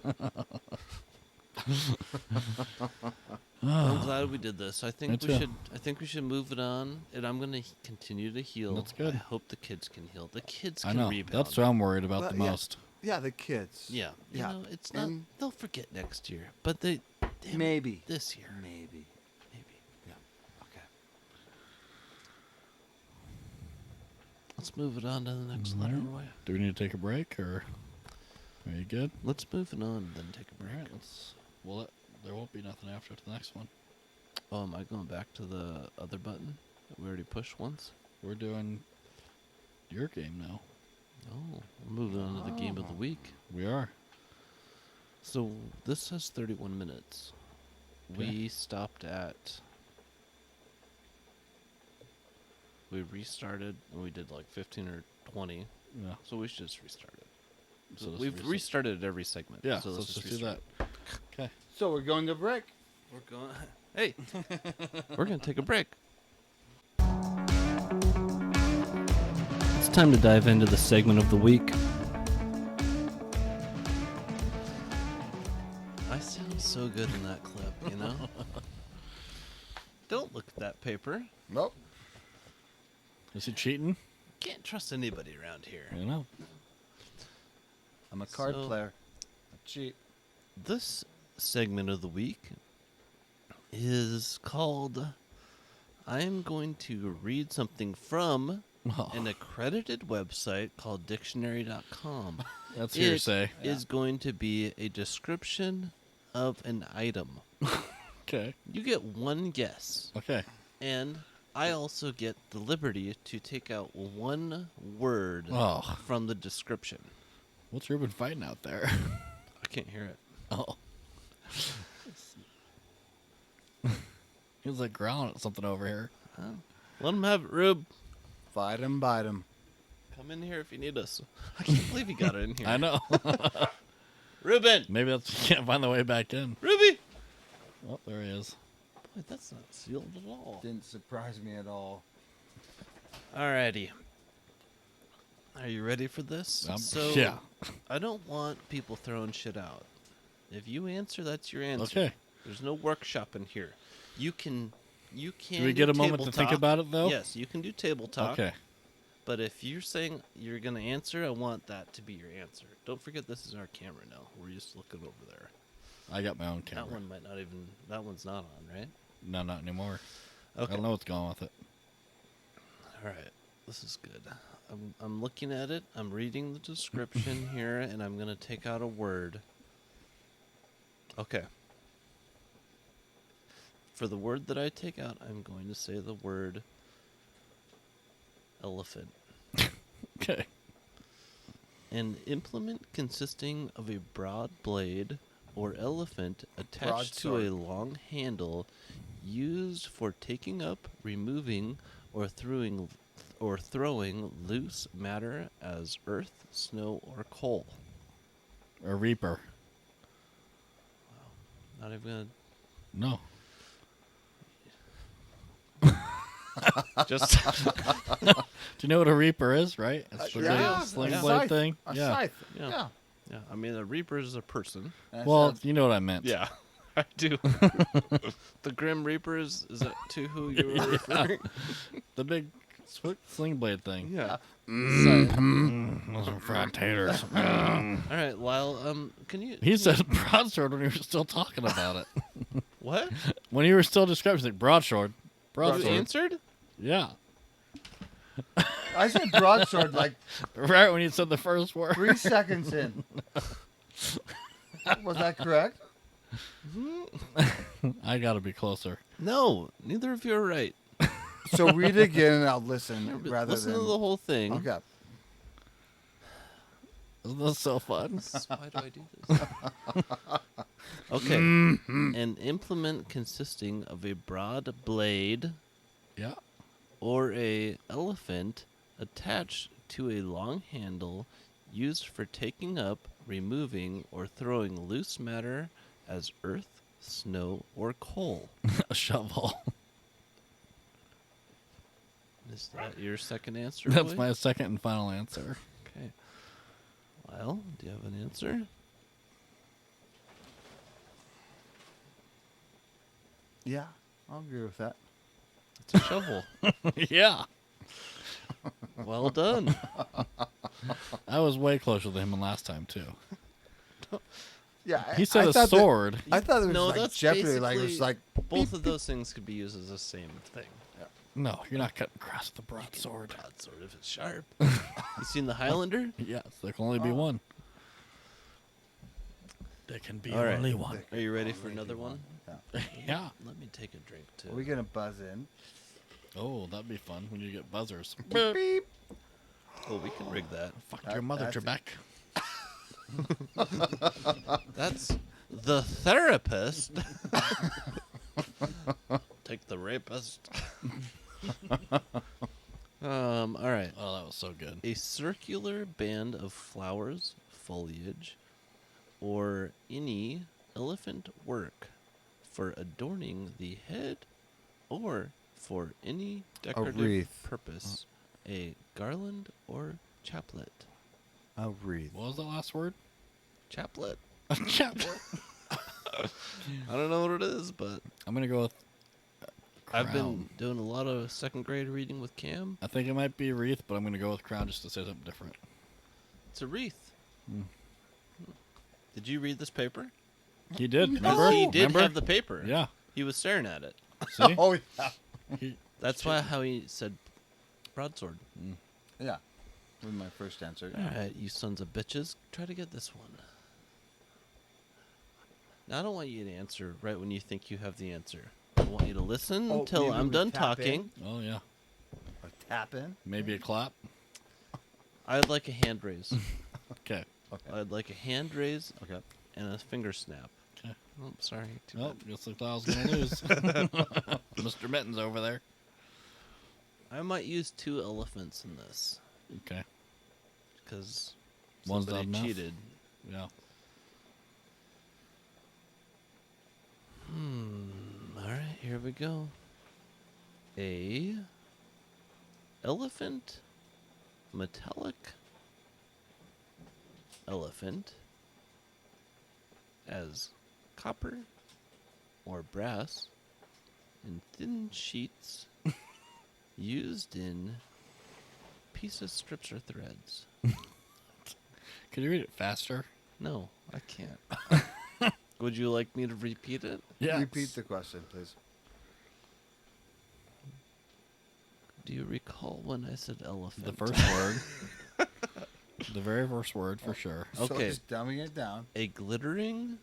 I'm glad we did this. I Me think we too. should. I think we should move it on, and I'm gonna continue to heal. That's good. I hope the kids can heal. The kids I can know. rebound. That's what I'm worried about Well, the yeah. most. Yeah, the kids. Yeah. Yeah. You know, it's not. And- They'll forget next year, but damn it, Maybe. this year. Maybe. Maybe. Yeah. Okay. Let's move it on to the next letter, Roy. Do we need to take a break, or are you good? Let's move it on and then take a All break. right. Well, there won't be nothing after the next one. Oh, am I going back to the other button that we already pushed once? We're doing your game now. Oh, we're moving on to the game of the week. We are. So this says 31 minutes. Okay. We stopped at. We restarted and we did like 15 or 20. Yeah. So we should just restart it. So let's We've restart. restarted every segment. Yeah. So So let's just do restart that. Okay. So we're going to break. it. We're going. Hey, we're gonna take a break. It's time to dive into the segment of the week. I sound so good in that clip, you know. Don't look at that paper. Nope. Is he cheating? Can't trust anybody around here. I know. I'm a card So- player. I cheat. This segment of the week is called I'm going to read something from an accredited website called dictionary.com. That's It hearsay. is going to be a description of an item. Okay. You get one guess, Okay. and I also get the liberty to take out one word Oh, from the description. what's Ruben fighting out there? I can't hear it. Oh. He was like growling at something over here. Oh. Let him have it, Rube. Fight 'em, bite 'em. Come in here if you need us. I can't believe he got it in here. I know. Ruben! Maybe that's he can't find the way back in. Ruby! Oh, there he is. Boy, that's not sealed at all. Didn't surprise me at all. Alrighty. Are you ready for this? Yeah. I don't want people throwing shit out. If you answer, that's your answer. Okay. There's no workshop in here. You can Do we get a moment table to think talk. about it, though? Yes, you can do table talk. Okay. But if you're saying you're going to answer, I want that to be your answer. Don't forget this is our camera now. We're used to looking over there. I got my own camera. That one might not even... That one's not on, right? No, not anymore. I Okay. don't know what's going on with it. All right. This is good. I'm looking at it. I'm reading the description here, and I'm going to take out a word. Okay. For the word that I take out, I'm going to say the word elephant. Okay. An implement consisting of a broad blade or elephant attached to a Broadsword. long handle used for taking up, removing, or throwing loose matter as earth, snow, or coal. A reaper. Not even gonna No. just Do you know what a reaper is, right? It's the yeah, big sling yeah. blade Scythe. thing. A Yeah. scythe. Yeah. Yeah. yeah. I mean, a reaper is a person. That Well, sounds- you know what I meant. Yeah, I do. The Grim Reaper is that to who you were referring? The big sling blade thing. Yeah. Those are fried taters. All right, Lyle. Can you? He said broadsword when we were still talking about it. What? When you were still describing, he's like broadsword. You Broadsword. answered? Yeah. I said broadsword like Right when you said the first word. 3 seconds in. Was that correct? I got to be closer. No, neither of you are right. So read it again and I'll listen rather Listen than. to the whole thing. Okay. Isn't this so fun? Why do I do this? Okay. An implement consisting of a broad blade Yeah. or a elephant attached to a long handle used for taking up, removing, or throwing loose matter as earth, snow, or coal. A shovel. Is that your second answer? That's Boy? my second and final answer. Okay. Lyle, do you have an answer? Yeah, I'll agree with that. It's a shovel. Yeah. Well done. I was way closer than him than last time, too. Yeah, He said a thought sword. I thought it was No, like that's Jeopardy. Like it was basically- like Both of those things could be used as the same thing. No, you're not cutting grass with a broadsword. Broadsword if it's sharp. You seen the Highlander? Yes, there can only be one. There can be All right. only one. Are you ready for another one? Yeah. Let me take a drink too. Are we gonna buzz in? Oh, that'd be fun when you get buzzers. Beep. Oh, we can rig that. Fuck your mother, that's it. Trebek. That's the therapist. Take the rapist. All right. Oh, that was so good. A circular band of flowers, foliage, or any elephant work for adorning the head or for any decorative wreath. purpose. A garland or chaplet. A wreath. What was the last word? Chaplet? Chaplet. I don't know what it is, but I'm going to go with I've been crown. doing a lot of second grade reading with Cam. I think it might be wreath, but I'm going to go with crown just to say something different. It's a wreath. Did you read this paper? He did. Because Remember? he did Remember? have the paper. Yeah. He was staring at it. See? Oh yeah, That's why how he said broadsword. yeah. With my first answer. All right, you sons of bitches, try to get this one. Now, I don't want you to answer right when you think you have the answer. I want you to listen Oh, until maybe I'm we done tap talking. Oh, yeah. A tap in. Maybe a clap. I'd like a hand raise. Okay. Okay. I'd like a hand raise Okay. and a finger snap. Okay. Oh, sorry. Too Oh, bad. looks like I was going to lose. Mr. Mitten's over there. I might use 2 elephants in this Okay. because One's somebody not enough? cheated. Yeah. All right, here we go. A elephant, metallic elephant as copper or brass in thin sheets used in pieces, strips, or threads. Could you read it faster? No, I can't. Would you like me to repeat it? Yeah. Repeat the question, please. Do you recall when I said elephant? The first word. The very first word, for sure. So Okay. just dumbing it down. A glittering.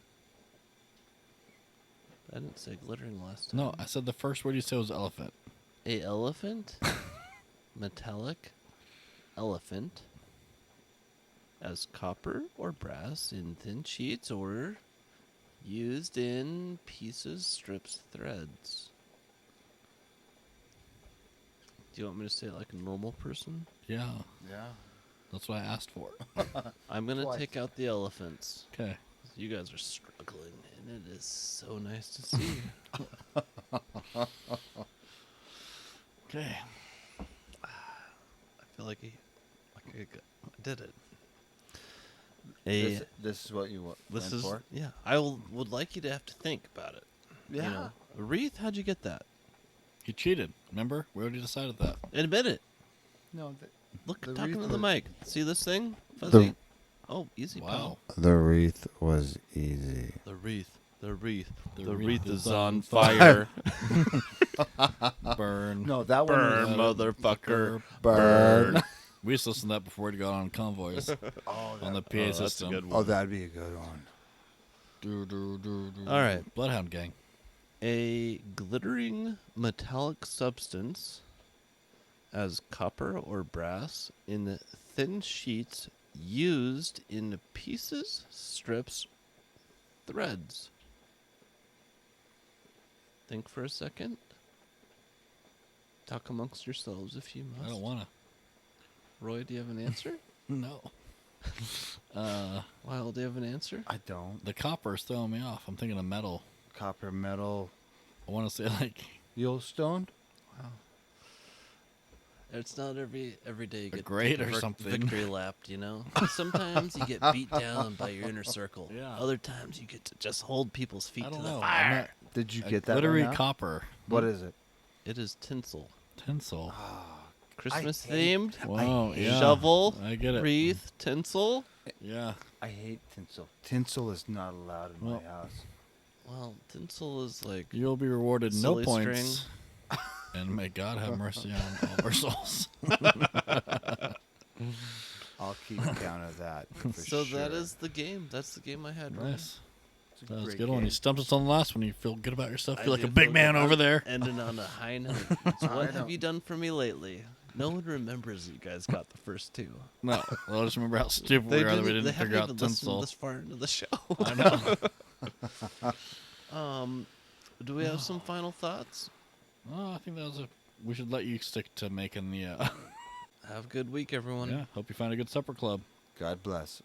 I didn't say glittering last time. No, I said the first word you said was elephant. A elephant, metallic elephant, as copper or brass in thin sheets or used in pieces, strips, threads. Do you want me to say it like a normal person? Yeah. Yeah. That's what I asked for. I'm going to Twice. take out the elephants. Okay. You guys are struggling, and it is so nice to see. Okay. I feel like I did it. A This is what you want. This went is for? yeah. I would like you to have to think about it. Yeah. You know, a wreath. How'd you get that? He cheated. Remember? We already decided that. Admit it. No. Look, The talking wreath to the was- mic. See this thing? Fuzzy. Oh, easy, Wow. pal. The wreath was easy. The wreath. The wreath. The wreath is on fire. Burn. No, that Burn, one was motherfucker. burn. We used to listen to that before we'd go on convoys Oh, on the that, PA That's system. a good oh, one. that'd be a good one. Do. All right. Bloodhound Gang. A glittering metallic substance as copper or brass in thin sheets used in pieces, strips, threads. Think for a second. Talk amongst yourselves if you must. I don't want to. Roy, do you have an answer? No. Lyle, do you have an answer? I don't. The copper's throwing me off. I'm thinking of metal. Copper, metal, I want to say like Yellowstone. Wow. It's not every day you get grade to or something. victory lapped, you know? Sometimes you get beat down by your inner circle. Yeah. Other times you get to just hold people's feet I to don't the know. fire. Did you A get that? glittery right now? copper What is it? It is tinsel. tinsel. Christmas hate- themed. Wow. Yeah. Shovel, I get it. wreath, tinsel. Yeah. I hate tinsel. Tinsel is not allowed in Well, my house. Well, tinsel is like You'll be rewarded no silly points. And may God have mercy on all our souls. I'll keep count of that. For so sure. that is the game. That's the game I had. Ryan. Nice. It's a That was a great good one. game. You stumped us on the last one. You feel good about yourself. I Feel like do a big feel man good. over there. Ending on a high note. It's what have you done for me lately? No one remembers that you guys got the first two. No. Well, I just remember how stupid we were that we they didn't haven't figure out even listened tinsel. this far into the show. I know. Do we have some final thoughts? Oh, I think that was a. We should let you stick to making the. Have a good week, everyone. Yeah. Hope you find a good supper club. God bless.